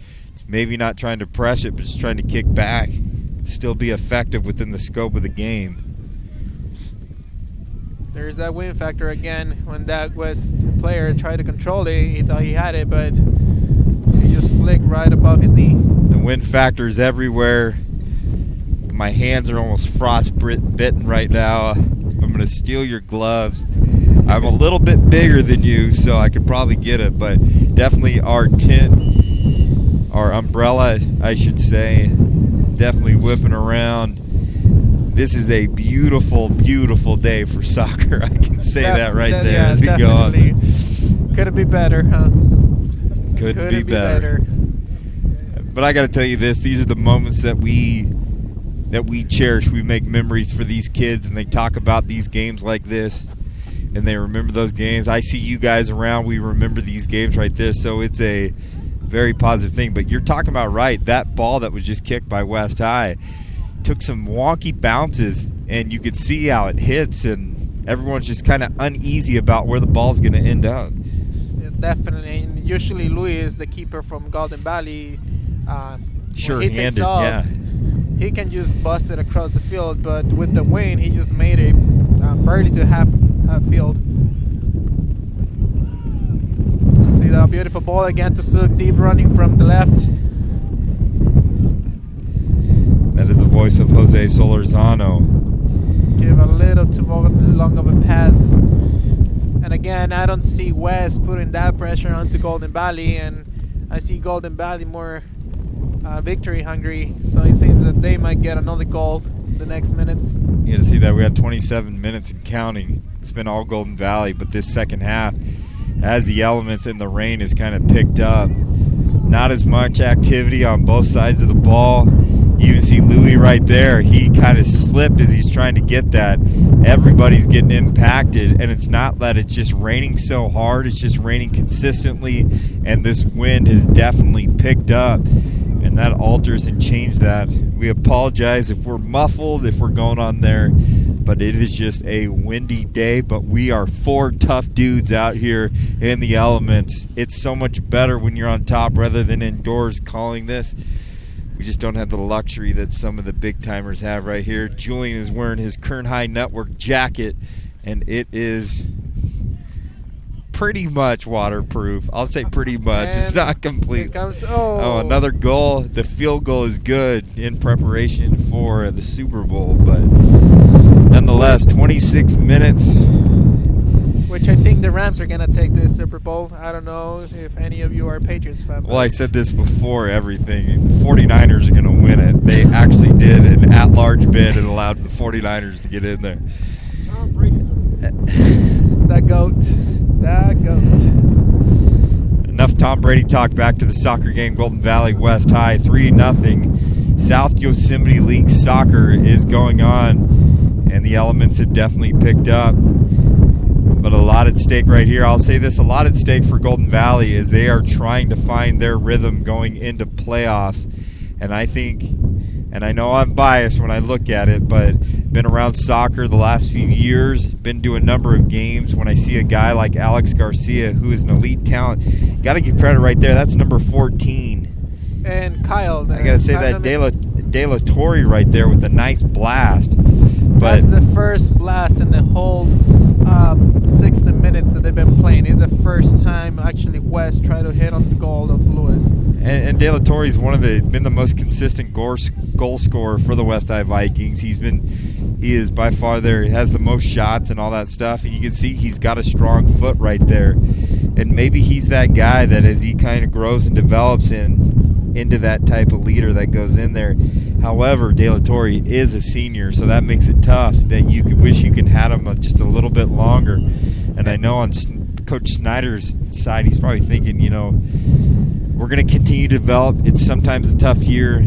Maybe not trying to press it, but just trying to kick back, still be effective within the scope of the game. There's that win factor again. When that West player tried to control it, he thought he had it, but he just flicked right above his knee. The wind factor is everywhere. My hands are almost frostbitten right now. I'm going to steal your gloves. I'm a little bit bigger than you, so I could probably get it, but definitely our tent, our umbrella, I should say, definitely whipping around. This is a beautiful, beautiful day for soccer. I can say that right there yeah, as we go on. Could it be better, huh? Could be better. But I got to tell you this: these are the moments that we cherish. We make memories for these kids, and they talk about these games like this, and they remember those games. I see you guys around. We remember these games right there, so it's a very positive thing. But you're talking about right. That ball that was just kicked by West High took some wonky bounces, and you could see how it hits, and everyone's just kind of uneasy about where the ball's going to end up. Yeah, definitely. And usually Louis, the keeper from Golden Valley, sure-handed, yeah. He can just bust it across the field, but with the wind, he just made it barely to half field. See that beautiful ball again to Suk, deep running from the left. That is the voice of Jose Solorzano. Give a little too long of a pass. And again, I don't see West putting that pressure onto Golden Valley, and I see Golden Valley more victory hungry. So it seems that they might get another goal the next minutes. You got to see that we had 27 minutes and counting. It's been all Golden Valley, but this second half, as the elements and the rain has kind of picked up, not as much activity on both sides of the ball. You even see Louis right there. He kind of slipped as he's trying to get that. Everybody's getting impacted, and it's not that it's just raining so hard. It's just raining consistently, and this wind has definitely picked up, and that alters and changes that. We apologize if we're muffled, if we're going on there, but it is just a windy day. But we are 4 tough dudes out here in the elements. It's so much better when you're on top rather than indoors calling this. We just don't have the luxury that some of the big timers have right here. Julian is wearing his Kern High Network jacket, and it is pretty much waterproof. I'll say pretty much. And it's not complete. Oh, another goal. The field goal is good in preparation for the Super Bowl, but nonetheless, 26 minutes. Which I think the Rams are going to take this Super Bowl. I don't know if any of you are Patriots fans. Well, I said this before everything. The 49ers are going to win it. They actually did an at-large bid and allowed the 49ers to get in there. Tom Brady. That goat. Enough Tom Brady talk. Back to the soccer game. Golden Valley West High 3-0. South Yosemite League soccer is going on, and the elements have definitely picked up. But a lot at stake right here. I'll say this, a lot at stake for Golden Valley is they are trying to find their rhythm going into playoffs. And I think, and I know I'm biased when I look at it, but been around soccer the last few years, been to a number of games. When I see a guy like Alex Garcia, who is an elite talent, got to give credit right there. That's number 14. And Kyle. I got to say that De La Torre right there with a nice blast. But that's the first blast in the whole 60 minutes that they've been playing. It's the first time actually West tried to hit on the goal of Lewis. And De La Torre is been the most consistent goal scorer for the West High Vikings. He is by far there. He has the most shots and all that stuff. And you can see he's got a strong foot right there. And maybe he's that guy that as he kind of grows and develops into that type of leader that goes in there. However, De La Torre is a senior, so that makes it tough that you could wish you could have him just a little bit longer. And I know on Coach Snyder's side, he's probably thinking, we're going to continue to develop. It's sometimes a tough year.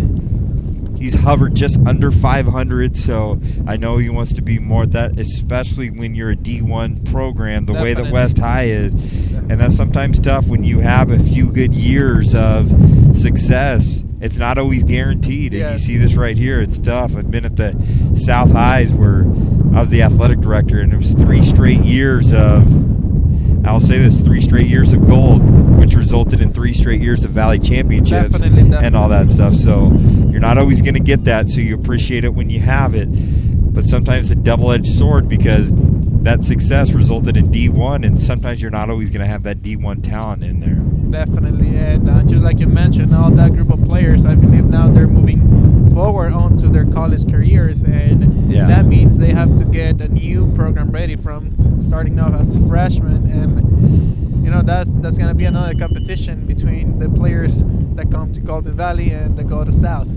He's hovered just under 500, so I know he wants to be more at that, especially when you're a D1 program, the way that West High is. And that's sometimes tough when you have a few good years of success. It's not always guaranteed. And you see this right here. It's tough. I've been at the South Highs where I was the athletic director, and it was 3 straight years of, I'll say this, 3 straight years of gold, which resulted in 3 straight years of Valley Championships and all that stuff. So you're not always going to get that, so you appreciate it when you have it. But sometimes it's a double-edged sword because that success resulted in D1, and sometimes you're not always going to have that D1 talent in there. Definitely, and just like you mentioned, all that group of players, I believe now they're moving forward onto their college careers, and that means they have to get a new program ready from starting off as freshmen. And that's gonna be another competition between the players that come to Golden Valley and that go to South.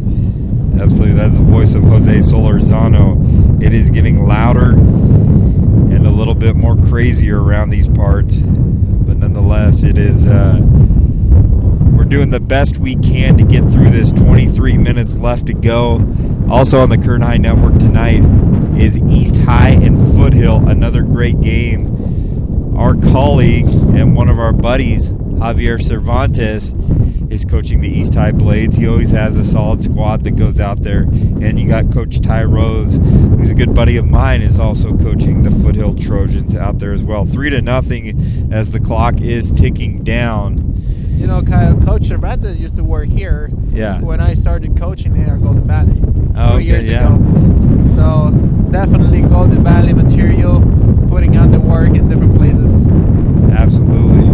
Absolutely, that's the voice of Jose Solorzano. It is getting louder and a little bit more crazier around these parts, but nonetheless, it is. We're doing the best we can to get through this. 23 minutes left to go. Also on the Kern High Network tonight is East High and Foothill, another great game. Our colleague and one of our buddies, Javier Cervantes, is coaching the East High Blades. He always has a solid squad that goes out there. And you got Coach Ty Rose, who's a good buddy of mine, is also coaching the Foothill Trojans out there as well. 3-0 as the clock is ticking down. Kyle, Coach Cervantes used to work here. Yeah. When I started coaching here at Golden Valley 3 years yeah. ago. So definitely Golden Valley material, putting out the work in different places. Absolutely.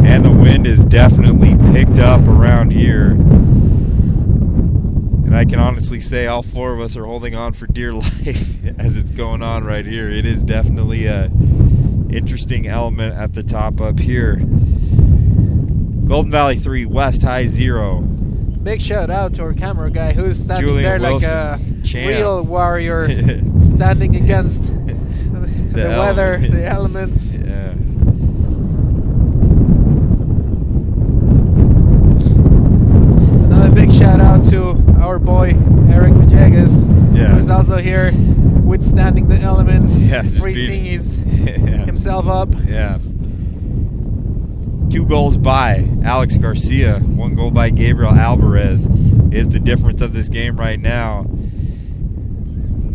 And the wind is definitely picked up around here. And I can honestly say all four of us are holding on for dear life as it's going on right here. It is definitely a interesting element at the top up here. Golden Valley 3, West High 0. Big shout out to our camera guy who's standing Julian there Wilson, like a champ. real warrior, standing against the weather, the elements. Yeah. Another big shout out to our boy Eric Villegas, who's also here withstanding the elements, freezing himself up. Yeah. 2 goals by Alex Garcia, 1 goal by Gabriel Alvarez is the difference of this game right now.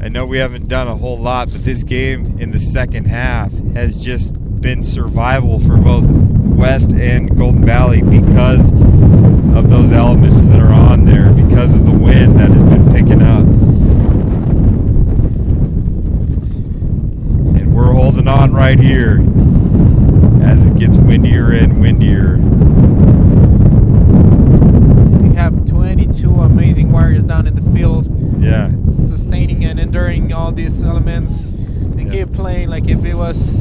I know we haven't done a whole lot, but this game in the second half has just been survival for both West and Golden Valley because of those elements that are on there, because of the wind that has been picking up. And we're holding on right here as it gets windier and windier. We have 22 amazing warriors down in the field. Yeah. Sustaining and enduring all these elements and keep playing like if it was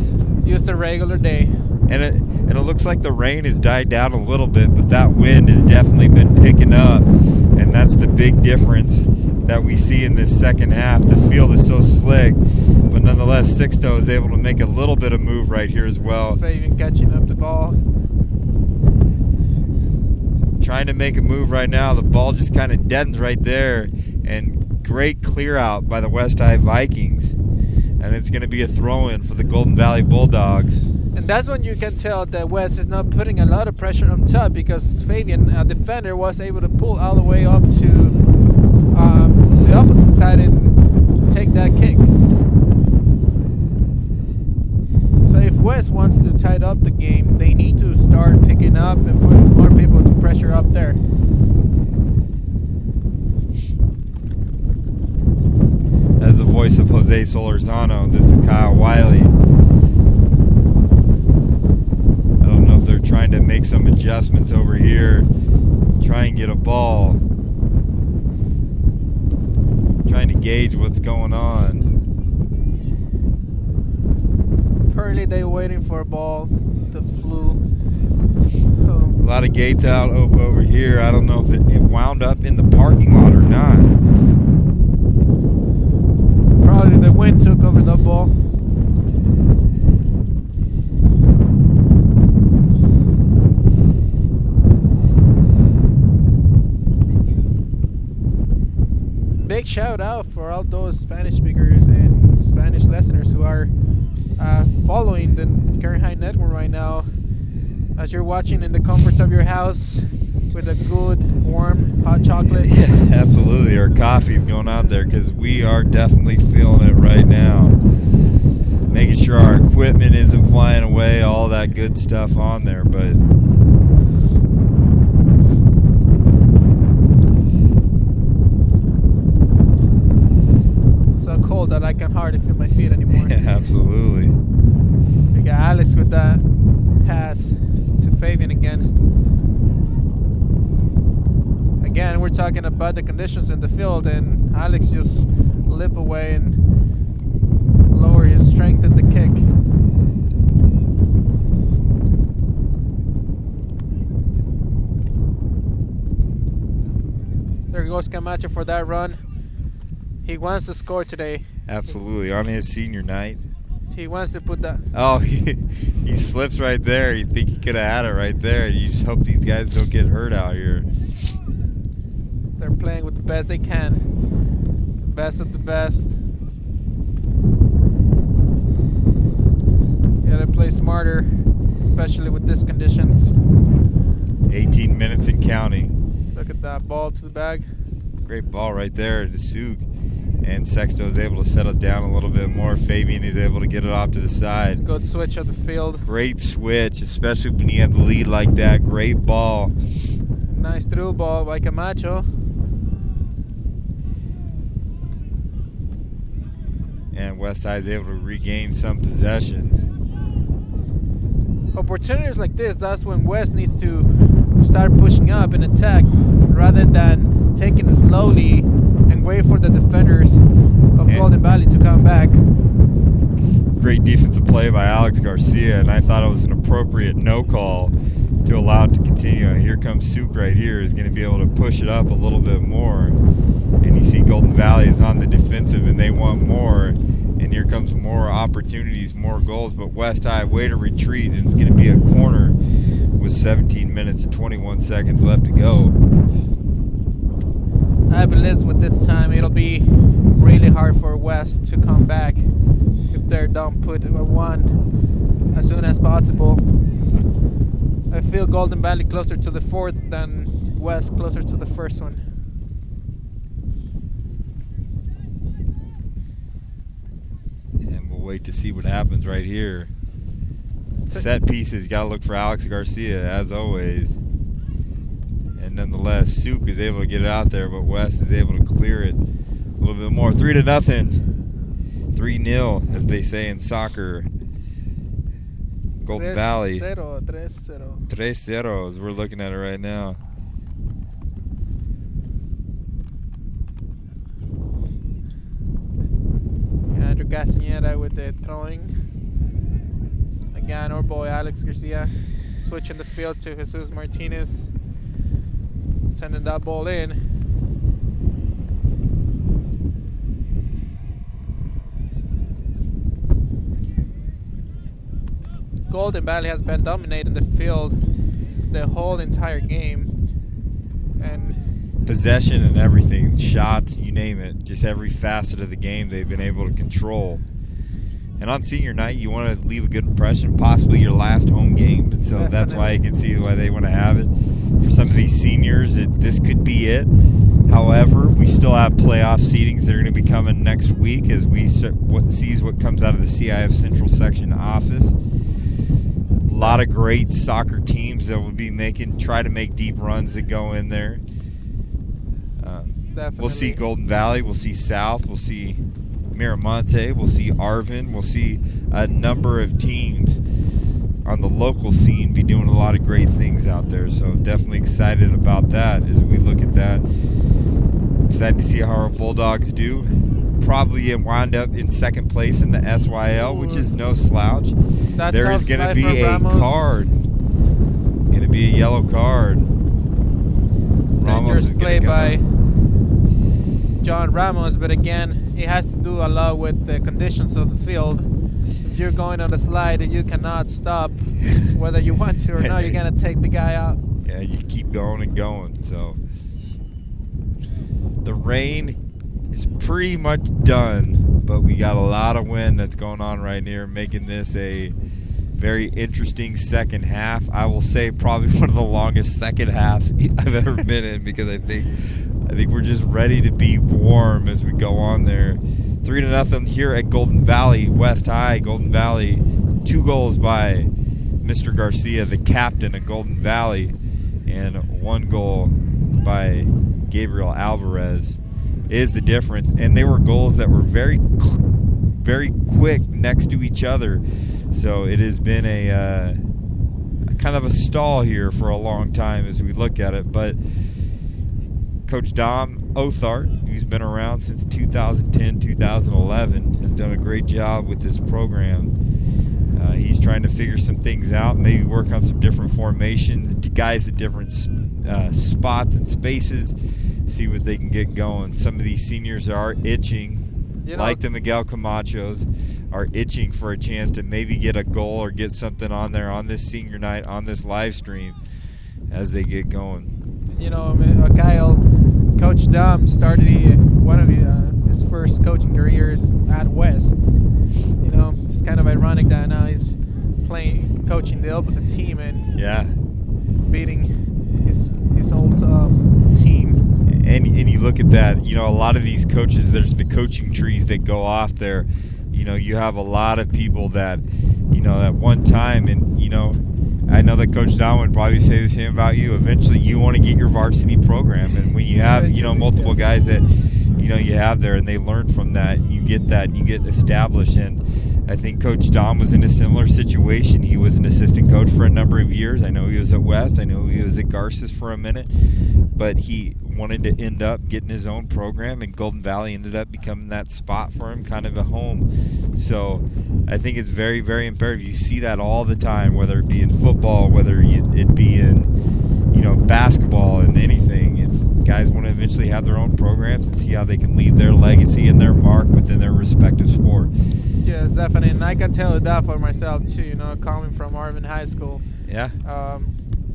just a regular day. And it looks like the rain has died down a little bit, but that wind has definitely been picking up. And that's the big difference that we see in this second half. The field is so slick, but nonetheless, Sixto is able to make a little bit of move right here as well. Even catching up the ball. Trying to make a move right now. The ball just kind of deadens right there. And great clear out by the West High Vikings. And it's going to be a throw-in for the Golden Valley Bulldogs. And that's when you can tell that West is not putting a lot of pressure on top, because Fabian, a defender, was able to pull all the way up to the opposite side and take that kick. So if West wants to tie up the game, they need to start picking up and putting more people to pressure up there. That's the voice of Jose Solorzano. This is Kyle Wiley. I don't know if they're trying to make some adjustments over here, try and get a ball, trying to gauge what's going on. Currently they're waiting for a ball to flew. A lot of gates out over here. I don't know if it wound up in the parking lot or not. Probably the wind took over the ball. Big shout out for all those Spanish speakers and Spanish listeners who are following the Kern High Network right now, as you're watching in the comforts of your house with a good warm hot chocolate. Yeah, absolutely. Our coffee's going out there because we are definitely feeling it right now. Making sure our equipment isn't flying away, all that good stuff on there, but so cold that I can hardly feel my feet anymore. Yeah, absolutely. We got Alex with that pass to Fabian again. Again, we're talking about the conditions in the field, and Alex just lip away and lower his strength in the kick. There goes Camacho for that run. He wants to score today. Absolutely, on his senior night. He wants to put that. Oh, he slips right there. You think he could have had it right there. You just hope these guys don't get hurt out here. They're playing with the best they can. Best of the best. Yeah, they play smarter, especially with these conditions. 18 minutes and counting. Look at that ball to the bag. Great ball right there to Suk. And Sexto is able to settle down a little bit more. Fabian is able to get it off to the side. Good switch of the field. Great switch, especially when you have the lead like that. Great ball. Nice through ball by Camacho. And West High is able to regain some possession. Opportunities like this, that's when West needs to start pushing up and attack rather than taking it slowly and wait for the defenders of Golden Valley to come back. Great defensive play by Alex Garcia, and I thought it was an appropriate no call to allow it to continue. Here comes Suk right here, is going to be able to push it up a little bit more. And you see Golden Valley is on the defensive and they want more. And here comes more opportunities, more goals. But West High, way to retreat, and it's going to be a corner with 17 minutes and 21 seconds left to go. I believe with this time it'll be really hard for West to come back if they don't put a one as soon as possible. I feel Golden Valley closer to the fourth than West closer to the first one. And we'll wait to see what happens right here. Set pieces, got to look for Alex Garcia as always. And nonetheless, Suk is able to get it out there, but West is able to clear it a little bit more. 3-0. 3-0, as they say in soccer. Golden Valley. 3-0. 3-0 as we're looking at it right now. Andrew Castañeda with the throwing. Again, our boy Alex Garcia switching the field to Jesus Martinez. Sending that ball in. Golden Valley has been dominating the field the whole entire game. And possession and everything, shots, you name it, just every facet of the game they've been able to control. And on senior night, you want to leave a good impression, possibly your last home game. And so that's why you can see why they want to have it. For some of these seniors, this could be it. However, we still have playoff seedings that are going to be coming next week as we sees what comes out of the CIF Central Section office. A lot of great soccer teams that will be try to make deep runs that go in there. We'll see Golden Valley, we'll see South, we'll see Miramonte, we'll see Arvin, we'll see a number of teams on the local scene be doing a lot of great things out there. So definitely excited about that as we look at that. Excited to see how our Bulldogs do. Probably wind up in second place in the SYL, which is no slouch. There is going to be a card. Going to be a yellow card. Ramos is played by John Ramos, but again, it has to do a lot with the conditions of the field. If you're going on a slide and you cannot stop, whether you want to or not, you're going to take the guy out. Yeah, you keep going and going. So the rain is pretty much done, but we got a lot of wind that's going on right here, making this a very interesting second half. I will say probably one of the longest second halves I've ever been in, because I think we're just ready to be warm as we go on there. 3-0 here at Golden Valley West High. Golden Valley, 2 goals by Mr. Garcia, the captain of Golden Valley, and 1 goal by Gabriel Alvarez is the difference. And they were goals that were very, very quick next to each other. So it has been a kind of a stall here for a long time as we look at it. But Coach Dom Othart, who's been around since 2010, 2011, has done a great job with this program. He's trying to figure some things out, maybe work on some different formations, guys at different spots and spaces, see what they can get going. Some of these seniors are itching, like the Miguel Camachos, are itching for a chance to maybe get a goal or get something on there on this senior night, on this live stream as they get going. Kyle, Coach Dom started one of his first coaching careers at West. It's kind of ironic that now he's coaching the opposite team and beating his old team. And you look at that, a lot of these coaches, there's the coaching trees that go off there. You have a lot of people that, at one time, and, I know that Coach Don would probably say the same about you. Eventually, you want to get your varsity program. And when you have, multiple guys that, you have there and they learn from that, and you get that, and you get established. And I think Coach Don was in a similar situation. He was an assistant coach for a number of years. I know he was at West. I know he was at Garces for a minute. But he wanted to end up getting his own program, and Golden Valley ended up becoming that spot for him, kind of a home. So I think it's very, very imperative. You see that all the time, whether it be in football, whether it be in, basketball and anything. It's guys want to eventually have their own programs and see how they can leave their legacy and their mark within their respective sport. Yes, definitely. And I can tell you that for myself too, coming from Marvin High School. Yeah.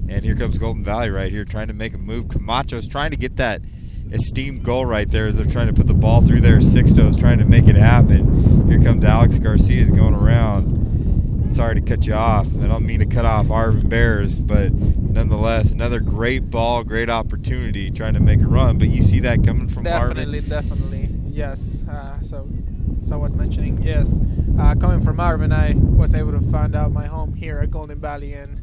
And here comes Golden Valley right here trying to make a move. Camacho's trying to get that esteemed goal right there as they're trying to put the ball through there. Sixto's trying to make it happen. Here comes Alex Garcia's going around. Sorry to cut you off. I don't mean to cut off Arvin Bears, but nonetheless, another great ball, great opportunity trying to make a run. But you see that coming from Marvin? Definitely. Yes. So I was mentioning, yes. Coming from Marvin, I was able to find out my home here at Golden Valley, and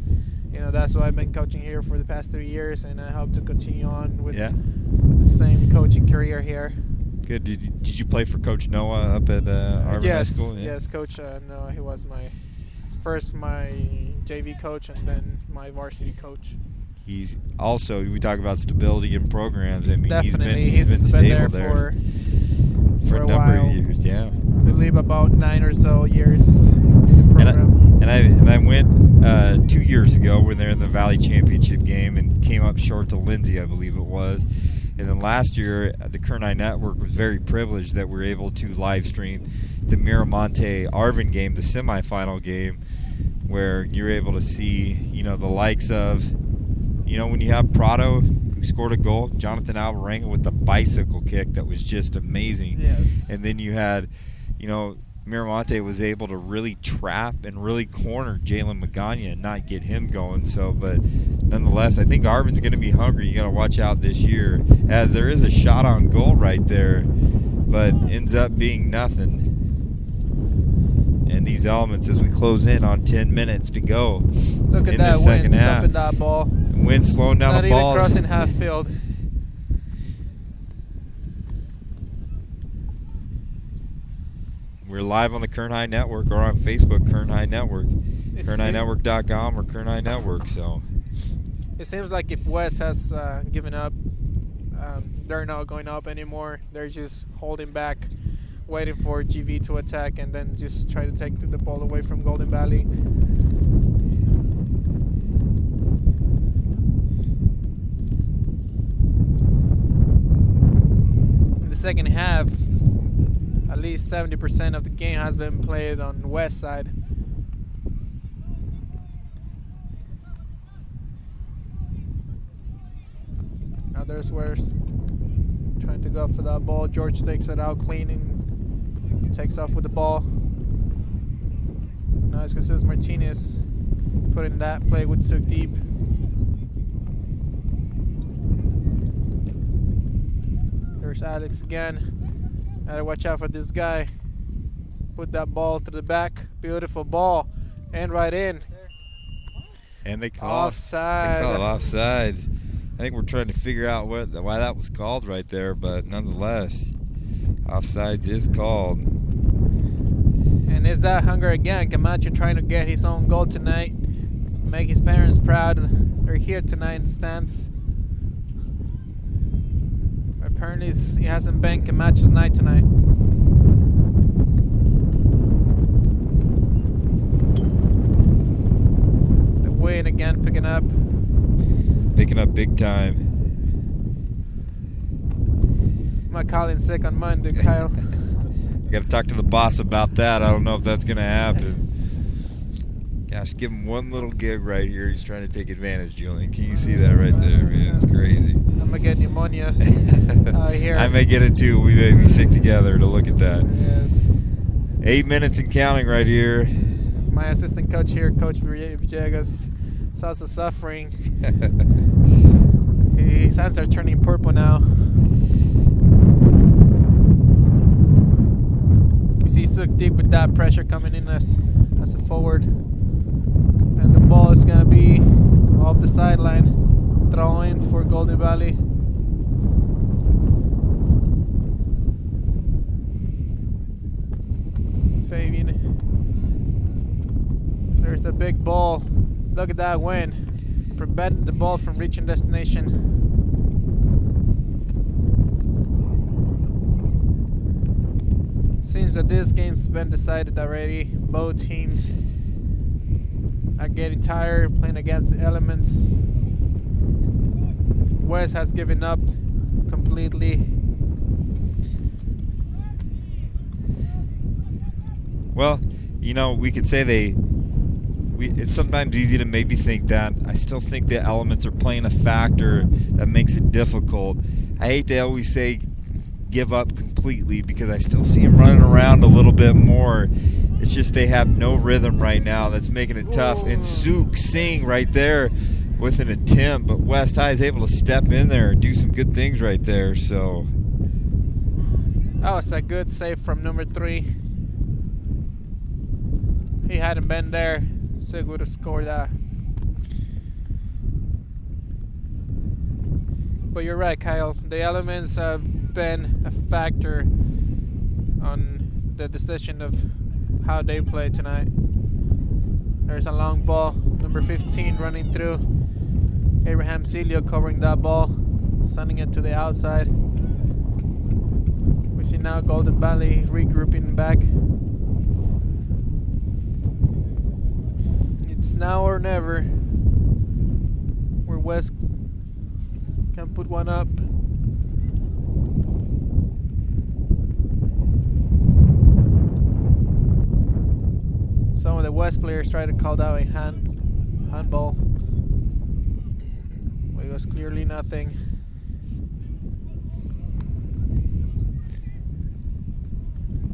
that's why I've been coaching here for the past 3 years, and I hope to continue on with the same coaching career here. Good. Did you play for Coach Noah up at Arvin High School? Yes, Coach Noah. He was my JV coach and then my varsity coach. He's also, we talk about stability in programs. I mean, definitely. he's been stable there for a number of years. Yeah, I believe about 9 or so years in the program. And I went 2 years ago when they're in the Valley Championship game and came up short to Lindsay, I believe it was. And then last year, the Kernai Network was very privileged that we were able to live stream the Miramonte Arvin game, the semifinal game, where you're able to see, the likes of, when you have Prado, who scored a goal, Jonathan Alvarenga with the bicycle kick that was just amazing. Yes. And then you had, Miramonte was able to really trap and really corner Jalen Magana and not get him going. So, but nonetheless, I think Arvin's going to be hungry. You got to watch out this year, as there is a shot on goal right there, but ends up being nothing. And these elements, as we close in on 10 minutes to go, look at in that the second wind half. stopping that ball. Wind slowing down Not the ball. even crossing half field. We're live on the Kern High Network or on Facebook, Kern High Network, KernHighNetwork.com or Kern High Network. So it seems like if West has given up, they're not going up anymore. They're just holding back, waiting for GV to attack and then just try to take the ball away from Golden Valley. In the second half, at least 70% of the game has been played on the west side. Now there's West trying to go for that ball. George takes it out clean and takes off with the ball. Now it's Jesus Martinez putting that play with so deep. There's Alex again. Gotta watch out for this guy. Put that ball to the back. Beautiful ball. And right in. And they call offside. They call it offside. I think we're trying to figure out why that was called right there, but nonetheless, offsides is called. And is that hunger again? Camacho trying to get his own goal tonight. Make his parents proud. They're here tonight in the stands. Apparently it hasn't been Camacho's night tonight. Wayne again picking up. Picking up big time. I'm not calling sick on Monday, Kyle. Got to talk to the boss about that. I don't know if that's going to happen. Gosh, give him one little gig right here. He's trying to take advantage, Julian. Can you see that right there, man? It's crazy. I'm going to get pneumonia here. I may get it too. We may be sick together to look at that. Yes. 8 minutes and counting right here. My assistant coach here, Coach Villegas, is also suffering. His hands are turning purple now. You see Sook deep with that pressure coming in as a forward. And the ball is going to be off the sideline. Throw in for Golden Valley. Fabian. There's the big ball. Look at that win. Preventing the ball from reaching destination. Seems that this game's been decided already. Both teams are getting tired playing against the elements. West has given up completely. Well, you know, we could say it's sometimes easy to maybe think that. I still think the elements are playing a factor that makes it difficult. I hate to always say give up completely because I still see them running around a little bit more. It's just they have no rhythm right now. That's making it tough. And Sook Singh right there with an attempt, but West High is able to step in there and do some good things right there. So that was a good save from number 3. He hadn't been there, Sook would have scored that. But you're right, Kyle. The elements have been a factor on the decision of how they play tonight. There's a long ball, number 15 running through. Abraham Celio covering that ball, sending it to the outside. We see now Golden Valley regrouping back. It's now or never, where West can put one up. Some of the West players try to call that a handball. But it was clearly nothing.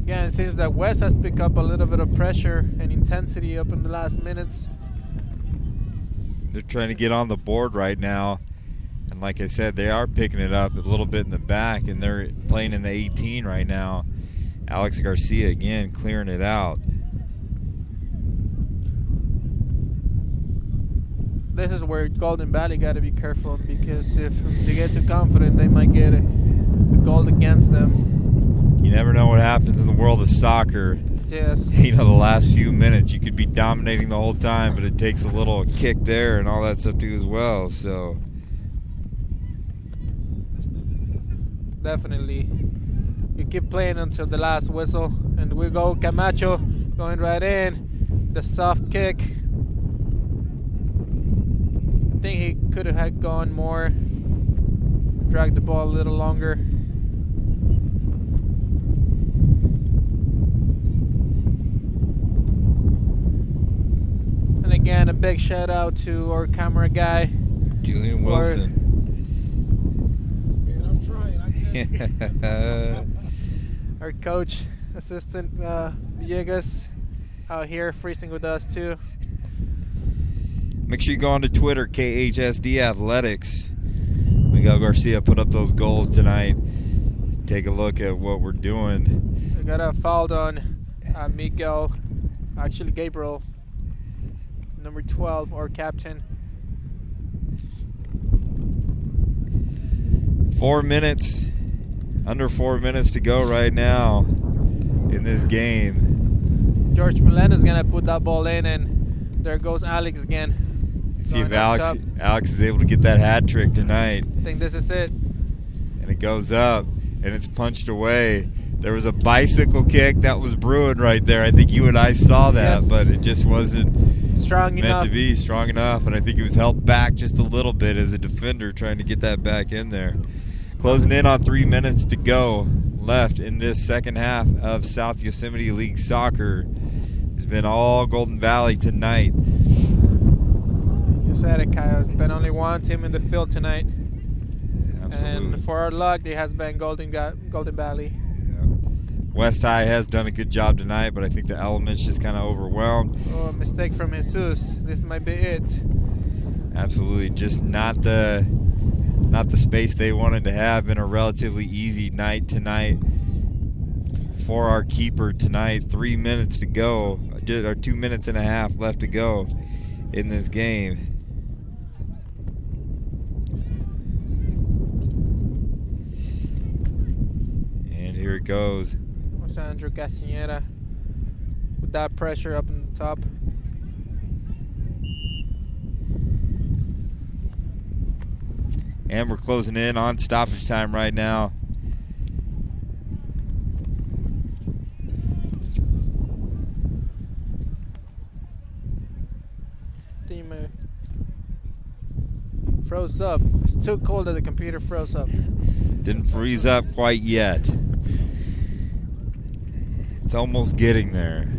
Again, it seems that West has picked up a little bit of pressure and intensity up in the last minutes. they're trying to get on the board right now. And like I said, they are picking it up a little bit in the back, and they're playing in the 18 right now. Alex Garcia again clearing it out. This is where Golden Valley got to be careful, because if they get too confident, they might get a goal against them. You never know what happens in the world of soccer. Yes. You know, the last few minutes, you could be dominating the whole time, but it takes a little kick there and all that stuff too as well. So definitely, you keep playing until the last whistle, and we go Camacho going right in, the soft kick. I think he could have had gone more, dragged the ball a little longer. And again, a big shout out to our camera guy, Julian Wilson. Our coach, assistant Villegas, out here freezing with us too. Make sure you go on to Twitter, KHSD Athletics. Miguel Garcia put up those goals tonight. Take a look at what we're doing. We got a foul on Miguel, actually Gabriel, number 12, our captain. 4 minutes, under 4 minutes to go right now in this game. George Melendez is gonna put that ball in, and there goes Alex again. See if Alex is able to get that hat trick tonight. I think this is it. And it goes up, and it's punched away. There was a bicycle kick that was brewing right there. I think you and I saw that, yes. But it just wasn't strong meant enough. to be strong enough, and I think he was held back just a little bit as a defender trying to get that back in there. Closing in on 3 minutes to go left in this second half of South Yosemite League Soccer. It's been all Golden Valley tonight. You said it, Kyle. It's been only one team in the field tonight. Absolutely. And for our luck, it has been Golden Valley. West High has done a good job tonight, but I think the elements just kind of overwhelmed. Oh, mistake from Jesus. This might be it. Absolutely, just not the space they wanted to have. Been a relatively easy night tonight for our keeper tonight. 3 minutes to go, or 2 minutes and a half left to go in this game. And here it goes. Andrew Castañeda with that pressure up in the top. And we're closing in on stoppage time right now. Team froze up. It's too cold that the computer froze up. Didn't freeze up quite yet. It's almost getting there.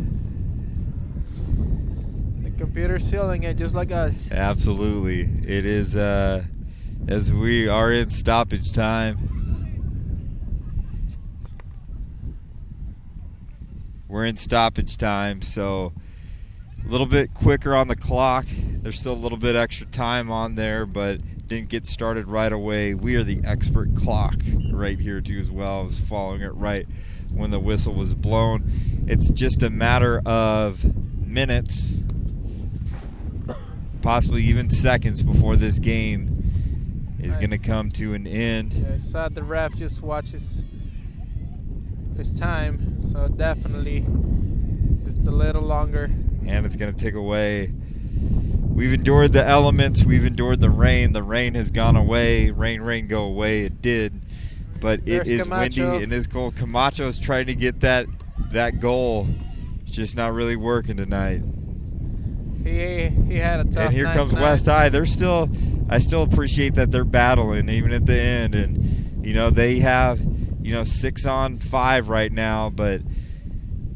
The computer's feeling it just like us. Absolutely. It is, as we are in stoppage time. We're in stoppage time, so a little bit quicker on the clock. There's still a little bit extra time on there, but didn't get started right away. We are the expert clock right here too as well. I was following it right when the whistle was blown. It's just a matter of minutes, possibly even seconds before this game is going to come to an end. Yeah, I saw the ref just watches his time, so definitely just a little longer. And it's going to take away. We've endured the elements. We've endured the rain. The rain has gone away. Rain, go away. It did. But There's it is Camacho. windy and it's cold. Camacho's trying to get that goal. It's just not really working tonight. He had a tough And here night comes tonight. West High. I still appreciate that they're battling even at the end. And, they have, 6-on-5 right now. But,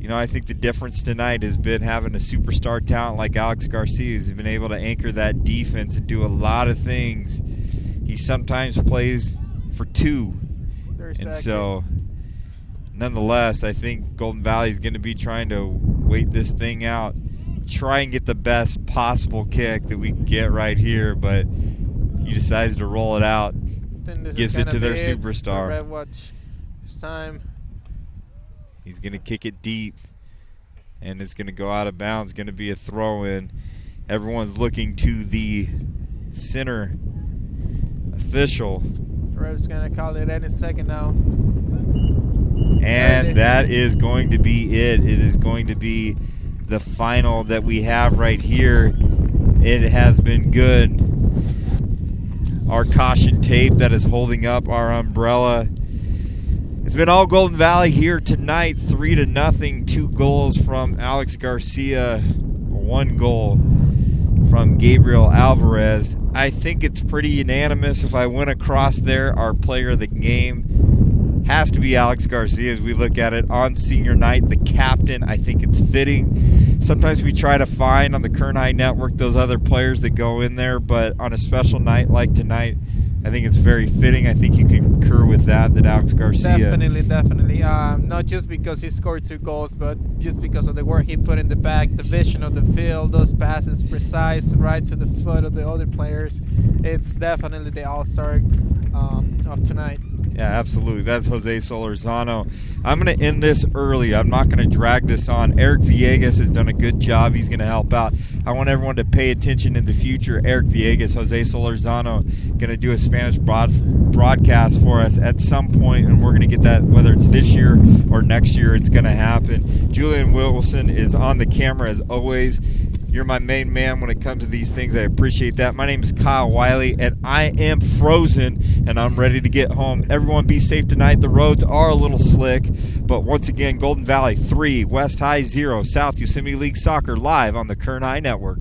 I think the difference tonight has been having a superstar talent like Alex Garcia, who's been able to anchor that defense and do a lot of things. He sometimes plays for two. And so, nonetheless, I think Golden Valley is going to be trying to wait this thing out, try and get the best possible kick that we can get right here, but he decides to roll it out, gives it to their superstar. Red watch this time. He's going to kick it deep, and it's going to go out of bounds. Going to be a throw-in. Everyone's looking to the center official. The ref's going to call it any second now. And that is going to be it. It is going to be the final that we have right here. It has been good. Our caution tape that is holding up our umbrella. It's been all Golden Valley here tonight, 3-0. 2 goals from Alex Garcia, 1 goal from Gabriel Alvarez. I think it's pretty unanimous. If I went across there, our player of the game has to be Alex Garcia as we look at it on senior night. The captain, I think it's fitting. Sometimes we try to find on the Kern High Network those other players that go in there, but on a special night like tonight, I think it's very fitting. I think you can concur with that Alex Garcia. Definitely. Not just because he scored 2 goals, but just because of the work he put in the back, the vision of the field, those passes precise, right to the foot of the other players. It's definitely the all-star of tonight. Yeah, absolutely. That's Jose Solorzano. I'm going to end this early. I'm not going to drag this on. Eric Villegas has done a good job. He's going to help out. I want everyone to pay attention in the future. Eric Villegas, Jose Solorzano, going to do a Spanish broadcast for us at some point, and we're going to get that, whether it's this year or next year, it's going to happen. Julian Wilson is on the camera as always. You're my main man when it comes to these things. I appreciate that. My name is Kyle Wiley, and I am frozen, and I'm ready to get home. Everyone be safe tonight. The roads are a little slick, but once again, Golden Valley 3, West High 0, South Yosemite League Soccer live on the Kern High Network.